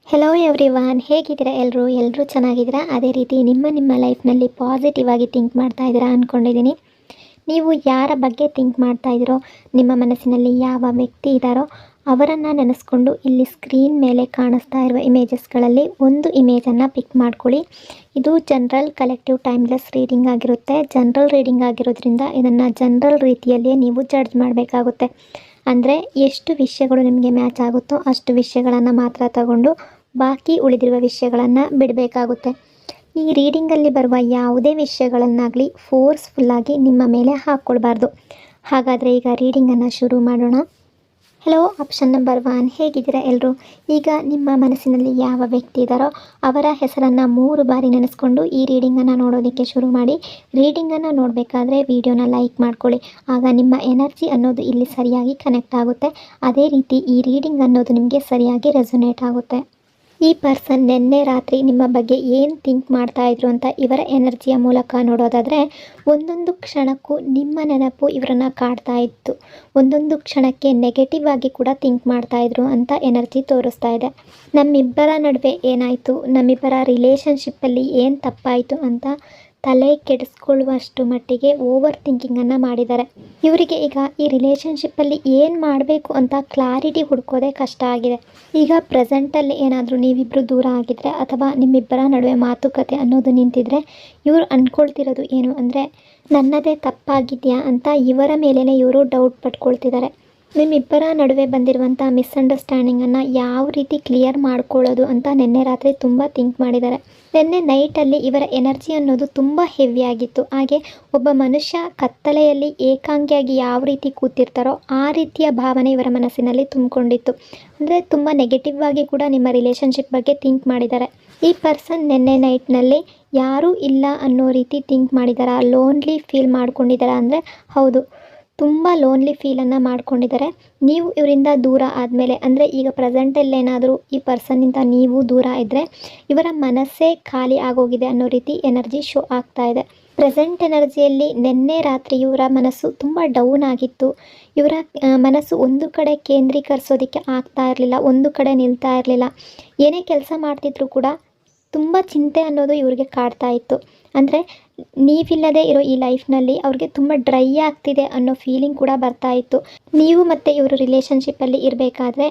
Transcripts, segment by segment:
Hello everyone, ಹೇಗಿದ್ದೀರಾ? ಎಲ್ಲರೂ ಚೆನ್ನಾಗಿದ್ದೀರಾ? ಅದೇ ರೀತಿ ನಿಮ್ಮ ಲೈಫ್ನಲ್ಲಿ ಪಾಸಿಟಿವ್ ಆಗಿ ಥಿಂಕ್ ಮಾಡ್ತಾ ಇದ್ದೀರಾ ಅಂದ್ಕೊಂಡಿದ್ದೀನಿ. ನೀವು ಯಾರ ಬಗ್ಗೆ ಥಿಂಕ್ ಮಾಡ್ತಾ ಇದ್ದೀರೋ, ನಿಮ್ಮ ಮನಸ್ಸಿನಲ್ಲಿ ಯಾವ ವ್ಯಕ್ತಿ ಇದ್ದಾರೋ ಅವರನ್ನು ನೆನೆಸ್ಕೊಂಡು ಇಲ್ಲಿ ಸ್ಕ್ರೀನ್ ಮೇಲೆ ಕಾಣಿಸ್ತಾ ಇರುವ ಇಮೇಜಸ್ಗಳಲ್ಲಿ ಒಂದು ಇಮೇಜನ್ನು ಪಿಕ್ ಮಾಡ್ಕೊಳ್ಳಿ. ಇದು ಜನರಲ್ ಕಲೆಕ್ಟಿವ್ ಟೈಮ್ಲೆಸ್ ರೀಡಿಂಗ್ ಆಗಿರುತ್ತೆ. ಜನರಲ್ ರೀಡಿಂಗ್ ಆಗಿರೋದ್ರಿಂದ ಇದನ್ನು ಜನರಲ್ ರೀತಿಯಲ್ಲಿಯೇ ನೀವು ಜಡ್ಜ್ ಮಾಡಬೇಕಾಗುತ್ತೆ. ಅಂದರೆ ಎಷ್ಟು ವಿಷಯಗಳು ನಿಮಗೆ ಮ್ಯಾಚ್ ಆಗುತ್ತೋ ಅಷ್ಟು ವಿಷಯಗಳನ್ನು ಮಾತ್ರ ತಗೊಂಡು ಬಾಕಿ ಉಳಿದಿರುವ ವಿಷಯಗಳನ್ನು ಬಿಡಬೇಕಾಗುತ್ತೆ. ಈ ರೀಡಿಂಗಲ್ಲಿ ಬರುವ ಯಾವುದೇ ವಿಷಯಗಳನ್ನಾಗಲಿ ಫೋರ್ಸ್ಫುಲ್ಲಾಗಿ ನಿಮ್ಮ ಮೇಲೆ ಹಾಕ್ಕೊಳ್ಬಾರ್ದು. ಹಾಗಾದರೆ ಈಗ ರೀಡಿಂಗನ್ನು ಶುರು ಮಾಡೋಣ. ಹೆಲೋ, ಆಪ್ಷನ್ ನಂಬರ್ 1, ಹೇಗಿದ್ದೀರಾ ಎಲ್ಲರೂ? ಈಗ ನಿಮ್ಮ ಮನಸ್ಸಿನಲ್ಲಿ ಯಾವ ವ್ಯಕ್ತಿ ಇದ್ದಾರೋ ಅವರ ಹೆಸರನ್ನು 3 ಬಾರಿ ನೆನೆಸ್ಕೊಂಡು ಈ ರೀಡಿಂಗನ್ನು ನೋಡೋದಕ್ಕೆ ಶುರು ಮಾಡಿ. ರೀಡಿಂಗನ್ನು ನೋಡಬೇಕಾದ್ರೆ ವಿಡಿಯೋನ ಲೈಕ್ ಮಾಡ್ಕೊಳ್ಳಿ. ಆಗ ನಿಮ್ಮ ಎನರ್ಜಿ ಅನ್ನೋದು ಇಲ್ಲಿ ಸರಿಯಾಗಿ ಕನೆಕ್ಟ್ ಆಗುತ್ತೆ. ಅದೇ ರೀತಿ ಈ ರೀಡಿಂಗ್ ಅನ್ನೋದು ನಿಮಗೆ ಸರಿಯಾಗಿ ರೆಸೊನೇಟ್ ಆಗುತ್ತೆ. ಈ ಪರ್ಸನ್ ನಿನ್ನೆ ರಾತ್ರಿ ನಿಮ್ಮ ಬಗ್ಗೆ ಏನು ಥಿಂಕ್ ಮಾಡ್ತಾಯಿದ್ರು ಅಂತ ಇವರ ಎನರ್ಜಿಯ ಮೂಲಕ ನೋಡೋದಾದರೆ, ಒಂದೊಂದು ಕ್ಷಣಕ್ಕೂ ನಿಮ್ಮ ನೆನಪು ಇವರನ್ನು ಕಾಡ್ತಾ ಇತ್ತು. ಒಂದೊಂದು ಕ್ಷಣಕ್ಕೆ ನೆಗೆಟಿವ್ ಆಗಿ ಕೂಡ ಥಿಂಕ್ ಮಾಡ್ತಾಯಿದ್ರು ಅಂತ ಎನರ್ಜಿ ತೋರಿಸ್ತಾ ಇದೆ. ನಮ್ಮಿಬ್ಬರ ನಡುವೆ ಏನಾಯಿತು, ನಮ್ಮಿಬ್ಬರ ರಿಲೇಷನ್ಶಿಪ್ಪಲ್ಲಿ ಏನು ತಪ್ಪಾಯಿತು ಅಂತ ತಲೆ ಕೆಡಿಸ್ಕೊಳ್ಳುವಷ್ಟು ಮಟ್ಟಿಗೆ ಓವರ್ ಥಿಂಕಿಂಗನ್ನು ಮಾಡಿದ್ದಾರೆ. ಇವರಿಗೆ ಈಗ ಈ ರಿಲೇಷನ್ಶಿಪ್ಪಲ್ಲಿ ಏನು ಮಾಡಬೇಕು ಅಂತ ಕ್ಲಾರಿಟಿ ಹುಡ್ಕೋದೇ ಕಷ್ಟ ಆಗಿದೆ. ಈಗ ಪ್ರೆಸೆಂಟಲ್ಲಿ ಏನಾದರೂ ನೀವಿಬ್ಬರು ದೂರ ಆಗಿದ್ದರೆ ಅಥವಾ ನಿಮ್ಮಿಬ್ಬರ ನಡುವೆ ಮಾತುಕತೆ ಅನ್ನೋದು ನಿಂತಿದ್ರೆ, ಇವರು ಅಂದ್ಕೊಳ್ತಿರೋದು ಏನು ಅಂದರೆ, ನನ್ನದೇ ತಪ್ಪಾಗಿದೆಯಾ ಅಂತ ಇವರ ಮೇಲೇ ಇವರು ಡೌಟ್ ಪಡ್ಕೊಳ್ತಿದ್ದಾರೆ. ನಿಮ್ಮಿಬ್ಬರ ನಡುವೆ ಬಂದಿರುವಂಥ ಮಿಸ್ಅಂಡರ್ಸ್ಟ್ಯಾಂಡಿಂಗನ್ನು ಯಾವ ರೀತಿ ಕ್ಲಿಯರ್ ಮಾಡ್ಕೊಳ್ಳೋದು ಅಂತ ನಿನ್ನೆ ರಾತ್ರಿ ತುಂಬ ಥಿಂಕ್ ಮಾಡಿದ್ದಾರೆ. ನಿನ್ನೆ ನೈಟಲ್ಲಿ ಇವರ ಎನರ್ಜಿ ಅನ್ನೋದು ತುಂಬ ಹೆವಿ ಆಗಿತ್ತು. ಹಾಗೆ ಒಬ್ಬ ಮನುಷ್ಯ ಕತ್ತಲೆಯಲ್ಲಿ ಏಕಾಂಗಿಯಾಗಿ ಯಾವ ರೀತಿ ಕೂತಿರ್ತಾರೋ ಆ ರೀತಿಯ ಭಾವನೆ ಇವರ ಮನಸ್ಸಿನಲ್ಲಿ ತುಂಬಿಕೊಂಡಿತ್ತು. ಅಂದರೆ ತುಂಬ ನೆಗೆಟಿವ್ ಆಗಿ ಕೂಡ ನಿಮ್ಮ ರಿಲೇಷನ್ಶಿಪ್ ಬಗ್ಗೆ ಥಿಂಕ್ ಮಾಡಿದ್ದಾರೆ. ಈ ಪರ್ಸನ್ ನಿನ್ನೆ ನೈಟ್ನಲ್ಲಿ ಯಾರೂ ಇಲ್ಲ ಅನ್ನೋ ರೀತಿ ಥಿಂಕ್ ಮಾಡಿದಾರಾ, ಲೋನ್ಲಿ ಫೀಲ್ ಮಾಡ್ಕೊಂಡಿದ್ದಾರಾ ಅಂದರೆ ಹೌದು, ತುಂಬ ಲೋನ್ಲಿ ಫೀಲನ್ನು ಮಾಡ್ಕೊಂಡಿದ್ದಾರೆ. ನೀವು ಇವರಿಂದ ದೂರ ಆದಮೇಲೆ, ಅಂದರೆ ಈಗ ಪ್ರೆಸೆಂಟಲ್ಲೇನಾದರೂ ಈ ಪರ್ಸನ್ನಿಂದ ನೀವು ದೂರ ಇದ್ದರೆ ಇವರ ಮನಸ್ಸೇ ಖಾಲಿ ಆಗೋಗಿದೆ ಅನ್ನೋ ರೀತಿ ಎನರ್ಜಿ ಶೋ ಆಗ್ತಾ ಇದೆ. ಪ್ರೆಸೆಂಟ್ ಎನರ್ಜಿಯಲ್ಲಿ ನಿನ್ನೆ ರಾತ್ರಿ ಇವರ ಮನಸ್ಸು ತುಂಬ ಡೌನ್ ಆಗಿತ್ತು. ಇವರ ಮನಸ್ಸು ಒಂದು ಕಡೆ ಕೇಂದ್ರೀಕರಿಸೋದಕ್ಕೆ ಆಗ್ತಾ ಇರಲಿಲ್ಲ, ಒಂದು ಕಡೆ ನಿಲ್ತಾ ಇರಲಿಲ್ಲ. ಏನೇ ಕೆಲಸ ಮಾಡ್ತಿದ್ರು ಕೂಡ ತುಂಬ ಚಿಂತೆ ಅನ್ನೋದು ಇವ್ರಿಗೆ ಕಾಡ್ತಾ ಇತ್ತು. ಅಂದರೆ ನೀವಿಲ್ಲದೆ ಇರೋ ಈ ಲೈಫ್ನಲ್ಲಿ ಅವ್ರಿಗೆ ತುಂಬ ಡ್ರೈ ಆಗ್ತಿದೆ ಅನ್ನೋ ಫೀಲಿಂಗ್ ಕೂಡ ಬರ್ತಾ ಇತ್ತು. ನೀವು ಮತ್ತು ಇವರು ರಿಲೇಷನ್ಶಿಪ್ಪಲ್ಲಿ ಇರಬೇಕಾದ್ರೆ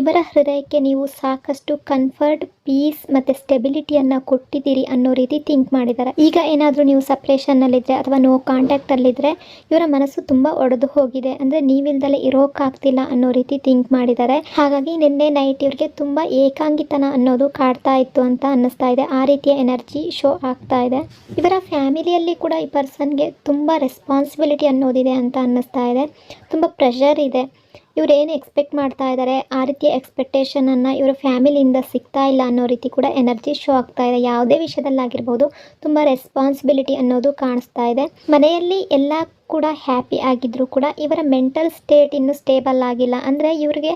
ಇವರ ಹೃದಯಕ್ಕೆ ನೀವು ಸಾಕಷ್ಟು ಕಂಫರ್ಟ್, ಪೀಸ್ ಮತ್ತು ಸ್ಟೆಬಿಲಿಟಿಯನ್ನು ಕೊಟ್ಟಿದ್ದೀರಿ ಅನ್ನೋ ರೀತಿ ಥಿಂಕ್ ಮಾಡಿದ್ದಾರೆ. ಈಗ ಏನಾದರೂ ನೀವು ಸಪ್ರೇಷನ್ನಲ್ಲಿದ್ದರೆ ಅಥವಾ ನೋ ಕಾಂಟ್ಯಾಕ್ಟಲ್ಲಿದ್ದರೆ ಇವರ ಮನಸ್ಸು ತುಂಬ ಒಡೆದು ಹೋಗಿದೆ. ಅಂದರೆ ನೀವಿಲ್ದಲೇ ಇರೋಕ್ಕಾಗ್ತಿಲ್ಲ ಅನ್ನೋ ರೀತಿ ಥಿಂಕ್ ಮಾಡಿದ್ದಾರೆ. ಹಾಗಾಗಿ ನಿನ್ನೆ ನೈಟ್ ಇವ್ರಿಗೆ ತುಂಬ ಏಕಾಂಗಿತನ ಅನ್ನೋದು ಕಾಡ್ತಾ ಇತ್ತು ಅಂತ ಅನ್ನಿಸ್ತಾ ಇದೆ. ಆ ರೀತಿಯ ಎನರ್ಜಿ ಶೋ ಆಗ್ತಾ ಇದೆ. ಇವರ ಫ್ಯಾಮಿಲಿಯಲ್ಲಿ ಕೂಡ ಈ ಪರ್ಸನ್ಗೆ ತುಂಬ ರೆಸ್ಪಾನ್ಸಿಬಿಲಿಟಿ ಅನ್ನೋದಿದೆ ಅಂತ ಅನ್ನಿಸ್ತಾ ಇದೆ. ತುಂಬ ಪ್ರೆಷರ್ ಇದೆ. ಇವ್ರು ಏನು ಎಕ್ಸ್ಪೆಕ್ಟ್ ಮಾಡ್ತಾ ಇದ್ದಾರೆ ಆ ರೀತಿಯ ಎಕ್ಸ್ಪೆಕ್ಟೇಷನನ್ನು ಇವರ ಫ್ಯಾಮಿಲಿಯಿಂದ ಸಿಗ್ತಾ ಇಲ್ಲ ಅನ್ನೋ ರೀತಿ ಕೂಡ ಎನರ್ಜಿ ಶೋ ಆಗ್ತಾ ಇದೆ. ಯಾವುದೇ ವಿಷಯದಲ್ಲಾಗಿರ್ಬೋದು ತುಂಬ ರೆಸ್ಪಾನ್ಸಿಬಿಲಿಟಿ ಅನ್ನೋದು ಕಾಣಿಸ್ತಾ ಇದೆ. ಮನೆಯಲ್ಲಿ ಎಲ್ಲ ಕೂಡ ಹ್ಯಾಪಿ ಆಗಿದ್ದರೂ ಕೂಡ ಇವರ ಮೆಂಟಲ್ ಸ್ಟೇಟ್ ಇನ್ನೂ ಸ್ಟೇಬಲ್ ಆಗಿಲ್ಲ. ಅಂದರೆ ಇವ್ರಿಗೆ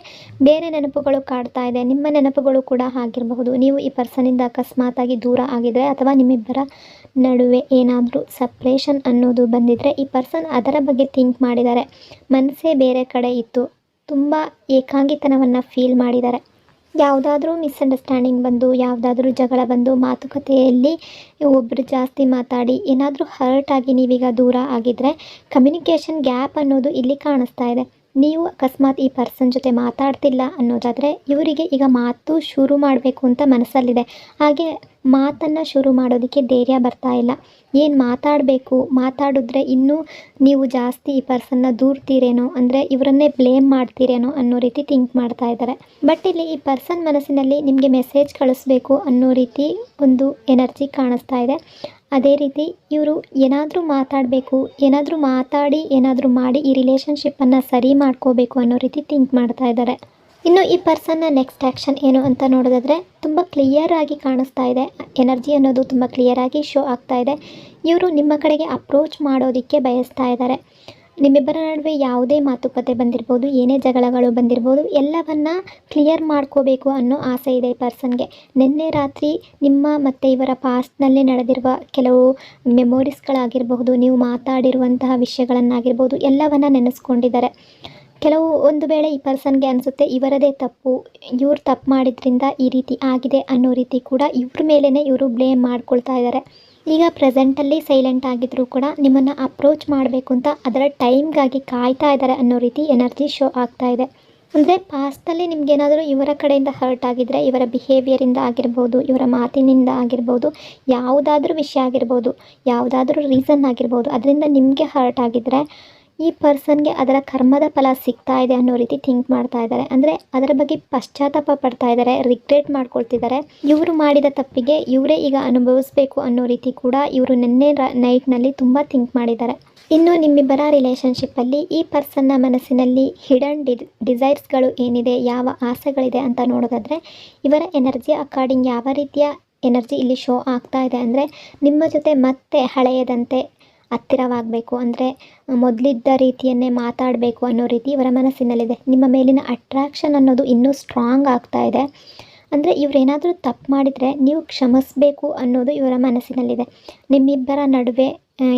ಬೇರೆ ನೆನಪುಗಳು ಕಾಡ್ತಾ ಇದೆ. ನಿಮ್ಮ ನೆನಪುಗಳು ಕೂಡ ಆಗಿರಬಹುದು. ನೀವು ಈ ಪರ್ಸನಿಂದ ಅಕಸ್ಮಾತಾಗಿ ದೂರ ಆಗಿದರೆ ಅಥವಾ ನಿಮ್ಮಿಬ್ಬರ ನಡುವೆ ಏನಾದರೂ ಸಪ್ರೇಷನ್ ಅನ್ನೋದು ಬಂದಿದ್ದರೆ ಈ ಪರ್ಸನ್ ಅದರ ಬಗ್ಗೆ ಥಿಂಕ್ ಮಾಡಿದ್ದಾರೆ. ಮನಸ್ಸೇ ಬೇರೆ ಕಡೆ ಇತ್ತು. ತುಂಬ ಏಕಾಂಗಿತನವನ್ನು ಫೀಲ್ ಮಾಡಿದ್ದಾರೆ. ಯಾವುದಾದ್ರೂ ಮಿಸ್ಅಂಡರ್ಸ್ಟ್ಯಾಂಡಿಂಗ್ ಬಂದು, ಯಾವುದಾದ್ರೂ ಜಗಳ ಬಂದು, ಮಾತುಕತೆಯಲ್ಲಿ ಒಬ್ಬರು ಜಾಸ್ತಿ ಮಾತಾಡಿ ಏನಾದರೂ ಹರ್ಟ್ ಆಗಿ ನೀವೀಗ ದೂರ ಆಗಿದ್ದರೆ ಕಮ್ಯುನಿಕೇಷನ್ ಗ್ಯಾಪ್ ಅನ್ನೋದು ಇಲ್ಲಿ ಕಾಣಿಸ್ತಾ ಇದೆ. ನೀವು ಅಕಸ್ಮಾತ್ ಈ ಪರ್ಸನ್ ಜೊತೆ ಮಾತಾಡ್ತಿಲ್ಲ ಅನ್ನೋದಾದರೆ ಇವರಿಗೆ ಈಗ ಮಾತು ಶುರು ಮಾಡಬೇಕು ಅಂತ ಮನಸ್ಸಲ್ಲಿದೆ. ಹಾಗೆ ಮಾತನ್ನು ಶುರು ಮಾಡೋದಕ್ಕೆ ಧೈರ್ಯ ಬರ್ತಾ ಇಲ್ಲ. ಏನು ಮಾತಾಡಬೇಕು, ಮಾತಾಡಿದ್ರೆ ಇನ್ನೂ ನೀವು ಜಾಸ್ತಿ ಈ ಪರ್ಸನ್ನ ದೂರ್ತೀರೇನೋ, ಅಂದರೆ ಇವರನ್ನೇ ಬ್ಲೇಮ್ ಮಾಡ್ತೀರೇನೋ ಅನ್ನೋ ರೀತಿ ಥಿಂಕ್ ಮಾಡ್ತಾ ಇದ್ದಾರೆ. ಬಟ್ ಇಲ್ಲಿ ಈ ಪರ್ಸನ್ ಮನಸ್ಸಿನಲ್ಲಿ ನಿಮಗೆ ಮೆಸೇಜ್ ಕಳಿಸ್ಬೇಕು ಅನ್ನೋ ರೀತಿ ಒಂದು ಎನರ್ಜಿ ಕಾಣಿಸ್ತಾ ಇದೆ. ಅದೇ ರೀತಿ ಇವರು ಏನಾದರೂ ಮಾತಾಡಬೇಕು, ಏನಾದರೂ ಮಾತಾಡಿ ಏನಾದರೂ ಮಾಡಿ ಈ ರಿಲೇಷನ್ಶಿಪ್ಪನ್ನು ಸರಿ ಮಾಡ್ಕೋಬೇಕು ಅನ್ನೋ ರೀತಿ ಥಿಂಕ್ ಮಾಡ್ತಾ ಇದ್ದಾರೆ. ಇನ್ನು ಈ ಪರ್ಸನ್ನ ನೆಕ್ಸ್ಟ್ ಆ್ಯಕ್ಷನ್ ಏನು ಅಂತ ನೋಡೋದಾದರೆ ತುಂಬ ಕ್ಲಿಯರ್ ಆಗಿ ಕಾಣಿಸ್ತಾ ಇದೆ. ಎನರ್ಜಿ ಅನ್ನೋದು ತುಂಬ ಕ್ಲಿಯರ್ ಆಗಿ ಶೋ ಆಗ್ತಾ ಇದೆ. ಇವರು ನಿಮ್ಮ ಕಡೆಗೆ ಅಪ್ರೋಚ್ ಮಾಡೋದಕ್ಕೆ ಬಯಸ್ತಾ ಇದ್ದಾರೆ. ನಿಮ್ಮಿಬ್ಬರ ನಡುವೆ ಯಾವುದೇ ಮಾತುಕತೆ ಬಂದಿರ್ಬೋದು, ಏನೇ ಜಗಳಗಳು ಬಂದಿರ್ಬೋದು, ಎಲ್ಲವನ್ನು ಕ್ಲಿಯರ್ ಮಾಡ್ಕೋಬೇಕು ಅನ್ನೋ ಆಸೆ ಇದೆ ಈ ಪರ್ಸನ್ಗೆ. ನಿನ್ನೆ ರಾತ್ರಿ ನಿಮ್ಮ ಮತ್ತು ಇವರ ಪಾಸ್ಟ್ನಲ್ಲಿ ನಡೆದಿರುವ ಕೆಲವು ಮೆಮೊರೀಸ್ಗಳಾಗಿರಬಹುದು, ನೀವು ಮಾತಾಡಿರುವಂತಹ ವಿಷಯಗಳನ್ನಾಗಿರ್ಬೋದು, ಎಲ್ಲವನ್ನು ನೆನೆಸ್ಕೊಂಡಿದ್ದಾರೆ. ಕೆಲವು ಒಂದು ವೇಳೆ ಈ ಪರ್ಸನ್ಗೆ ಅನಿಸುತ್ತೆ ಇವರದೇ ತಪ್ಪು, ಇವ್ರು ತಪ್ಪು ಮಾಡಿದ್ರಿಂದ ಈ ರೀತಿ ಆಗಿದೆ ಅನ್ನೋ ರೀತಿ ಕೂಡ ಇವ್ರ ಮೇಲೇ ಇವರು ಬ್ಲೇಮ್ ಮಾಡ್ಕೊಳ್ತಾ ಇದ್ದಾರೆ. ಈಗ ಪ್ರೆಸೆಂಟಲ್ಲಿ ಸೈಲೆಂಟ್ ಆಗಿದ್ದರೂ ಕೂಡ ನಿಮ್ಮನ್ನು ಅಪ್ರೋಚ್ ಮಾಡಬೇಕು ಅಂತ ಅದರ ಟೈಮ್ಗಾಗಿ ಕಾಯ್ತಾ ಇದ್ದಾರೆ ಅನ್ನೋ ರೀತಿ ಎನರ್ಜಿ ಶೋ ಆಗ್ತಾ ಇದೆ. ಅಂದರೆ ಪಾಸ್ಟಲ್ಲಿ ನಿಮಗೇನಾದರೂ ಇವರ ಕಡೆಯಿಂದ ಹರ್ಟ್ ಆಗಿದ್ದರೆ, ಇವರ ಬಿಹೇವಿಯರಿಂದ ಆಗಿರ್ಬೋದು, ಇವರ ಮಾತಿನಿಂದ ಆಗಿರ್ಬೋದು, ಯಾವುದಾದ್ರೂ ವಿಷಯ ಆಗಿರ್ಬೋದು, ಯಾವುದಾದ್ರೂ ರೀಸನ್ ಆಗಿರ್ಬೋದು, ಅದರಿಂದ ನಿಮಗೆ ಹರ್ಟ್ ಆಗಿದ್ದರೆ ಈ ಪರ್ಸನ್ಗೆ ಅದರ ಕರ್ಮದ ಫಲ ಸಿಗ್ತಾ ಇದೆ ಅನ್ನೋ ರೀತಿ ಥಿಂಕ್ ಮಾಡ್ತಾ ಇದ್ದಾರೆ. ಅಂದರೆ ಅದರ ಬಗ್ಗೆ ಪಶ್ಚಾತ್ತಾಪ ಪಡ್ತಾ ಇದ್ದಾರೆ, ರಿಗ್ರೆಟ್ ಮಾಡ್ಕೊಳ್ತಿದ್ದಾರೆ. ಇವರು ಮಾಡಿದ ತಪ್ಪಿಗೆ ಇವರೇ ಈಗ ಅನುಭವಿಸ್ಬೇಕು ಅನ್ನೋ ರೀತಿ ಕೂಡ ಇವರು ನಿನ್ನೆ ನೈಟ್ನಲ್ಲಿ ತುಂಬ ಥಿಂಕ್ ಮಾಡಿದ್ದಾರೆ. ಇನ್ನು ನಿಮ್ಮಿಬ್ಬರ ರಿಲೇಷನ್ಶಿಪ್ಪಲ್ಲಿ ಈ ಪರ್ಸನ್ನ ಮನಸ್ಸಿನಲ್ಲಿ ಹಿಡನ್ ಡಿಸೈರ್ಸ್ಗಳು ಏನಿದೆ, ಯಾವ ಆಸೆಗಳಿದೆ ಅಂತ ನೋಡೋದಾದರೆ ಇವರ ಎನರ್ಜಿ ಅಕಾರ್ಡಿಂಗ್ ಯಾವ ರೀತಿಯ ಎನರ್ಜಿ ಇಲ್ಲಿ ಶೋ ಆಗ್ತಾ ಇದೆ ಅಂದರೆ, ನಿಮ್ಮ ಜೊತೆ ಮತ್ತೆ ಹಳೆಯದಂತೆ ಹತ್ತಿರವಾಗಬೇಕು, ಅಂದರೆ ಮೊದಲಿದ್ದ ರೀತಿಯನ್ನೇ ಮಾತಾಡಬೇಕು ಅನ್ನೋ ರೀತಿ ಇವರ ಮನಸ್ಸಿನಲ್ಲಿದೆ. ನಿಮ್ಮ ಮೇಲಿನ ಅಟ್ರಾಕ್ಷನ್ ಅನ್ನೋದು ಇನ್ನೂ ಸ್ಟ್ರಾಂಗ್ ಆಗ್ತಾ ಇದೆ. ಅಂದರೆ ಇವರೇನಾದರೂ ತಪ್ಪು ಮಾಡಿದರೆ ನೀವು ಕ್ಷಮಿಸಬೇಕು ಅನ್ನೋದು ಇವರ ಮನಸ್ಸಿನಲ್ಲಿದೆ. ನಿಮ್ಮಿಬ್ಬರ ನಡುವೆ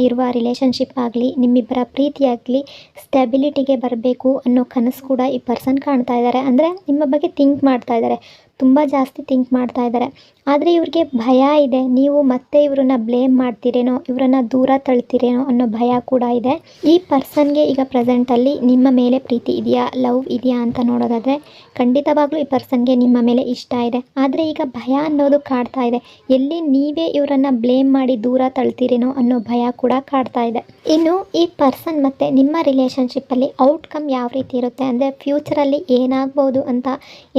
ಇರುವ ರಿಲೇಷನ್ಶಿಪ್ ಆಗಲಿ, ನಿಮ್ಮಿಬ್ಬರ ಪ್ರೀತಿಯಾಗಲಿ ಸ್ಟೆಬಿಲಿಟಿಗೆ ಬರಬೇಕು ಅನ್ನೋ ಕನಸು ಕೂಡ ಈ ಪರ್ಸನ್ ಕಾಣ್ತಾ ಇದ್ದಾರೆ. ಅಂದರೆ ನಿಮ್ಮ ಬಗ್ಗೆ ಥಿಂಕ್ ಮಾಡ್ತಾ ಇದ್ದಾರೆ, ತುಂಬ ಜಾಸ್ತಿ ಥಿಂಕ್ ಮಾಡ್ತಾ ಇದ್ದಾರೆ. ಆದರೆ ಇವ್ರಿಗೆ ಭಯ ಇದೆ, ನೀವು ಮತ್ತೆ ಇವ್ರನ್ನ ಬ್ಲೇಮ್ ಮಾಡ್ತೀರೇನೋ, ಇವರನ್ನು ದೂರ ತಳ್ತೀರೇನೋ ಅನ್ನೋ ಭಯ ಕೂಡ ಇದೆ. ಈ ಪರ್ಸನ್ಗೆ ಈಗ ಪ್ರೆಸೆಂಟಲ್ಲಿ ನಿಮ್ಮ ಮೇಲೆ ಪ್ರೀತಿ ಇದೆಯಾ, ಲವ್ ಇದೆಯಾ ಅಂತ ನೋಡೋದಾದರೆ ಖಂಡಿತವಾಗ್ಲೂ ಈ ಪರ್ಸನ್ಗೆ ನಿಮ್ಮ ಮೇಲೆ ಇಷ್ಟ ಇದೆ. ಆದರೆ ಈಗ ಭಯ ಅನ್ನೋದು ಕಾಡ್ತಾ ಇದೆ, ಎಲ್ಲಿ ನೀವೇ ಇವರನ್ನು ಬ್ಲೇಮ್ ಮಾಡಿ ದೂರ ತಳ್ತೀರೇನೋ ಅನ್ನೋ ಭಯ ಕೂಡ ಕಾಡ್ತಾ ಇದೆ. ಇನ್ನು ಈ ಪರ್ಸನ್ ಮತ್ತು ನಿಮ್ಮ ರಿಲೇಷನ್ಶಿಪ್ಪಲ್ಲಿ ಔಟ್ಕಮ್ ಯಾವ ರೀತಿ ಇರುತ್ತೆ ಅಂದರೆ, ಫ್ಯೂಚರಲ್ಲಿ ಏನಾಗ್ಬೋದು ಅಂತ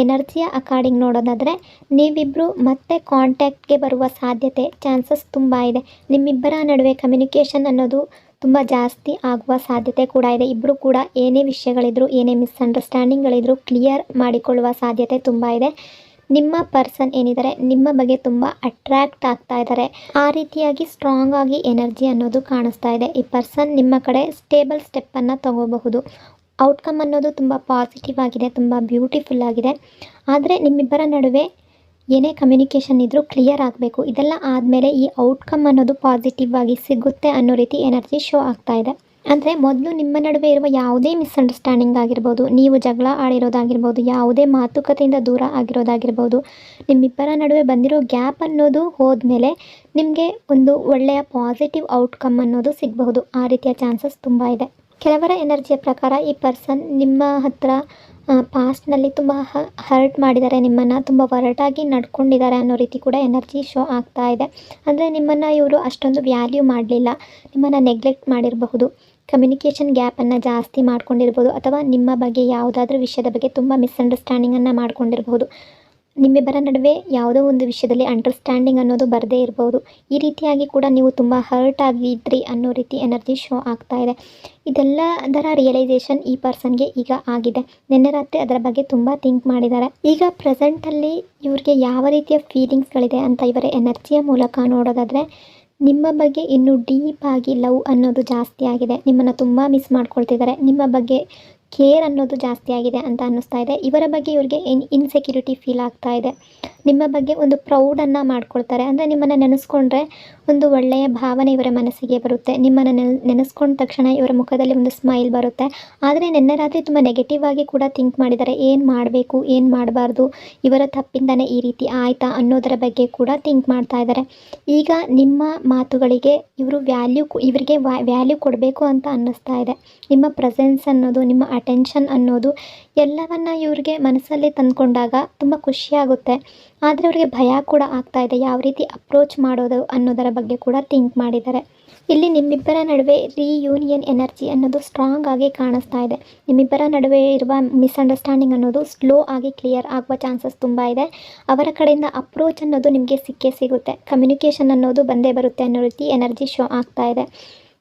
ಎನರ್ಜಿಯ ಅಕಾರ್ಡಿಂಗ್ ನೋಡೋದಾದರೆ ನೀವಿಬ್ಬರು ಮತ್ತೆ ಕಾಂಟ್ಯಾಕ್ಟ್ಗೆ ಬರುವ ಸಾಧ್ಯತೆ, ಚಾನ್ಸಸ್ ತುಂಬ ಇದೆ. ನಿಮ್ಮಿಬ್ಬರ ನಡುವೆ ಕಮ್ಯುನಿಕೇಷನ್ ಅನ್ನೋದು ತುಂಬ ಜಾಸ್ತಿ ಆಗುವ ಸಾಧ್ಯತೆ ಕೂಡ ಇದೆ. ಇಬ್ಬರು ಕೂಡ ಏನೇ ವಿಷಯಗಳಿದ್ರು, ಏನೇ ಮಿಸ್ಅಂಡರ್ಸ್ಟ್ಯಾಂಡಿಂಗ್ಗಳಿದ್ರು ಕ್ಲಿಯರ್ ಮಾಡಿಕೊಳ್ಳುವ ಸಾಧ್ಯತೆ ತುಂಬ ಇದೆ. ನಿಮ್ಮ ಪರ್ಸನ್ ಏನಿದ್ದಾರೆ ನಿಮ್ಮ ಬಗ್ಗೆ ತುಂಬ ಅಟ್ರ್ಯಾಕ್ಟ್ ಆಗ್ತಾ ಇದ್ದಾರೆ. ಆ ರೀತಿಯಾಗಿ ಸ್ಟ್ರಾಂಗ್ ಆಗಿ ಎನರ್ಜಿ ಅನ್ನೋದು ಕಾಣಿಸ್ತಾ ಇದೆ. ಈ ಪರ್ಸನ್ ನಿಮ್ಮ ಕಡೆ ಸ್ಟೇಬಲ್ ಸ್ಟೆಪ್ಪನ್ನು ತಗೋಬಹುದು. ಔಟ್ಕಮ್ ಅನ್ನೋದು ತುಂಬ ಪಾಸಿಟಿವ್ ಆಗಿದೆ, ತುಂಬ ಬ್ಯೂಟಿಫುಲ್ ಆಗಿದೆ. ಆದರೆ ನಿಮ್ಮಿಬ್ಬರ ನಡುವೆ ಏನೇ ಕಮ್ಯುನಿಕೇಷನ್ ಇದ್ದರೂ ಕ್ಲಿಯರ್ ಆಗಬೇಕು. ಇದೆಲ್ಲ ಆದಮೇಲೆ ಈ ಔಟ್ಕಮ್ ಅನ್ನೋದು ಪಾಸಿಟಿವ್ ಆಗಿ ಸಿಗುತ್ತೆ ಅನ್ನೋ ರೀತಿ ಎನರ್ಜಿ ಶೋ ಆಗ್ತಾ ಇದೆ. ಅಂದರೆ ಮೊದಲು ನಿಮ್ಮ ನಡುವೆ ಇರುವ ಯಾವುದೇ ಮಿಸ್ಅಂಡರ್ಸ್ಟ್ಯಾಂಡಿಂಗ್ ಆಗಿರ್ಬೋದು, ನೀವು ಜಗಳ ಆಡಿರೋದಾಗಿರ್ಬೋದು, ಯಾವುದೇ ಮಾತುಕತೆಯಿಂದ ದೂರ ಆಗಿರೋದಾಗಿರ್ಬೋದು, ನಿಮ್ಮಿಬ್ಬರ ನಡುವೆ ಬಂದಿರೋ ಗ್ಯಾಪ್ ಅನ್ನೋದು ಹೋದ್ಮೇಲೆ ನಿಮಗೆ ಒಂದು ಒಳ್ಳೆಯ ಪಾಸಿಟಿವ್ ಔಟ್ಕಮ್ ಅನ್ನೋದು ಸಿಗಬಹುದು. ಆ ರೀತಿಯ ಚಾನ್ಸಸ್ ತುಂಬ ಇದೆ. ಕೆಲವರ ಎನರ್ಜಿಯ ಪ್ರಕಾರ ಈ ಪರ್ಸನ್ ನಿಮ್ಮ ಹತ್ರ ಪಾಸ್ಟ್ನಲ್ಲಿ ತುಂಬ ಹರ್ಟ್ ಮಾಡಿದ್ದಾರೆ, ನಿಮ್ಮನ್ನು ತುಂಬ ಒರಟಾಗಿ ನಡ್ಕೊಂಡಿದ್ದಾರೆ ಅನ್ನೋ ರೀತಿ ಕೂಡ ಎನರ್ಜಿ ಶೋ ಆಗ್ತಾ ಇದೆ. ಅಂದರೆ ನಿಮ್ಮನ್ನು ಇವರು ಅಷ್ಟೊಂದು ವ್ಯಾಲ್ಯೂ ಮಾಡಲಿಲ್ಲ, ನಿಮ್ಮನ್ನು ನೆಗ್ಲೆಕ್ಟ್ ಮಾಡಿರಬಹುದು, ಕಮ್ಯುನಿಕೇಷನ್ ಗ್ಯಾಪನ್ನು ಜಾಸ್ತಿ ಮಾಡ್ಕೊಂಡಿರ್ಬೋದು, ಅಥವಾ ನಿಮ್ಮ ಬಗ್ಗೆ ಯಾವುದಾದ್ರೂ ವಿಷಯದ ಬಗ್ಗೆ ತುಂಬ ಮಿಸ್ಅಂಡರ್ಸ್ಟ್ಯಾಂಡಿಂಗನ್ನು ಮಾಡ್ಕೊಂಡಿರ್ಬೋದು. ನಿಮ್ಮಿಬ್ಬರ ನಡುವೆ ಯಾವುದೋ ಒಂದು ವಿಷಯದಲ್ಲಿ ಅಂಡರ್ಸ್ಟ್ಯಾಂಡಿಂಗ್ ಅನ್ನೋದು ಬರದೇ ಇರ್ಬೋದು. ಈ ರೀತಿಯಾಗಿ ಕೂಡ ನೀವು ತುಂಬ ಹರ್ಟ್ ಆಗಿದ್ರಿ ಅನ್ನೋ ರೀತಿ ಎನರ್ಜಿ ಶೋ ಆಗ್ತಾ ಇದೆ. ಇದೆಲ್ಲದರ ರಿಯಲೈಸೇಷನ್ ಈ ಪರ್ಸನ್ಗೆ ಈಗ ಆಗಿದೆ. ನಿನ್ನೆ ರಾತ್ರಿ ಅದರ ಬಗ್ಗೆ ತುಂಬ ಥಿಂಕ್ ಮಾಡಿದ್ದಾರೆ. ಈಗ ಪ್ರೆಸೆಂಟಲ್ಲಿ ಇವ್ರಿಗೆ ಯಾವ ರೀತಿಯ ಫೀಲಿಂಗ್ಸ್ಗಳಿದೆ ಅಂತ ಇವರ ಎನರ್ಜಿಯ ಮೂಲಕ ನೋಡೋದಾದರೆ, ನಿಮ್ಮ ಬಗ್ಗೆ ಇನ್ನೂ ಡೀಪಾಗಿ ಲವ್ ಅನ್ನೋದು ಜಾಸ್ತಿ ಆಗಿದೆ. ನಿಮ್ಮನ್ನು ತುಂಬ ಮಿಸ್ ಮಾಡ್ಕೊಳ್ತಿದ್ದಾರೆ. ನಿಮ್ಮ ಬಗ್ಗೆ ಕೇರ್ ಅನ್ನೋದು ಜಾಸ್ತಿ ಆಗಿದೆ ಅಂತ ಅನ್ನಿಸ್ತಾ ಇದೆ. ಇವರ ಬಗ್ಗೆ ಇವರಿಗೆ ಇನ್ಸೆಕ್ಯೂರಿಟಿ ಫೀಲ್ ಆಗ್ತಾ ಇದೆ. ನಿಮ್ಮ ಬಗ್ಗೆ ಒಂದು ಪ್ರೌಡನ್ನು ಮಾಡ್ಕೊಳ್ತಾರೆ. ಅಂದರೆ ನಿಮ್ಮನ್ನು ನೆನೆಸ್ಕೊಂಡ್ರೆ ಒಂದು ಒಳ್ಳೆಯ ಭಾವನೆ ಇವರ ಮನಸ್ಸಿಗೆ ಬರುತ್ತೆ. ನಿಮ್ಮನ್ನು ನೆನೆಸ್ಕೊಂಡ ತಕ್ಷಣ ಇವರ ಮುಖದಲ್ಲಿ ಒಂದು ಸ್ಮೈಲ್ ಬರುತ್ತೆ. ಆದರೆ ನಿನ್ನೆ ರಾತ್ರಿ ತುಂಬ ನೆಗೆಟಿವ್ ಆಗಿ ಕೂಡ ಥಿಂಕ್ ಮಾಡಿದ್ದಾರೆ. ಏನು ಮಾಡಬೇಕು, ಏನು ಮಾಡಬಾರ್ದು, ಇವರ ತಪ್ಪಿಂದನೇ ಈ ರೀತಿ ಆಯಿತಾ ಅನ್ನೋದರ ಬಗ್ಗೆ ಕೂಡ ಥಿಂಕ್ ಮಾಡ್ತಾ ಇದ್ದಾರೆ. ಈಗ ನಿಮ್ಮ ಮಾತುಗಳಿಗೆ ಇವರು ಇವರಿಗೆ ವ್ಯಾಲ್ಯೂ ಕೊಡಬೇಕು ಅಂತ ಅನ್ನಿಸ್ತಾ ಇದೆ. ನಿಮ್ಮ ಪ್ರೆಸೆನ್ಸ್ ಅನ್ನೋದು, ನಿಮ್ಮ ಅಟೆನ್ಷನ್ ಅನ್ನೋದು ಎಲ್ಲವನ್ನ ಇವ್ರಿಗೆ ಮನಸ್ಸಲ್ಲಿ ತಂದುಕೊಂಡಾಗ ತುಂಬ ಖುಷಿಯಾಗುತ್ತೆ. ಆದರೆ ಅವರಿಗೆ ಭಯ ಕೂಡ ಆಗ್ತಾ ಇದೆ, ಯಾವ ರೀತಿ ಅಪ್ರೋಚ್ ಮಾಡೋದು ಅನ್ನೋದರ ಬಗ್ಗೆ ಕೂಡ ಥಿಂಕ್ ಮಾಡಿದ್ದಾರೆ. ಇಲ್ಲಿ ನಿಮ್ಮಿಬ್ಬರ ನಡುವೆ ರಿಯೂನಿಯನ್ ಎನರ್ಜಿ ಅನ್ನೋದು ಸ್ಟ್ರಾಂಗ್ ಆಗಿ ಕಾಣಿಸ್ತಾ ಇದೆ. ನಿಮ್ಮಿಬ್ಬರ ನಡುವೆ ಇರುವ ಮಿಸ್ಅಂಡರ್ಸ್ಟ್ಯಾಂಡಿಂಗ್ ಅನ್ನೋದು ಸ್ಲೋ ಆಗಿ ಕ್ಲಿಯರ್ ಆಗುವ ಚಾನ್ಸಸ್ ತುಂಬ ಇದೆ. ಅವರ ಕಡೆಯಿಂದ ಅಪ್ರೋಚ್ ಅನ್ನೋದು ನಿಮಗೆ ಸಿಕ್ಕೇ ಸಿಗುತ್ತೆ. ಕಮ್ಯುನಿಕೇಷನ್ ಅನ್ನೋದು ಬಂದೇ ಬರುತ್ತೆ ಅನ್ನೋ ರೀತಿ ಎನರ್ಜಿ ಶೋ ಆಗ್ತಾ ಇದೆ.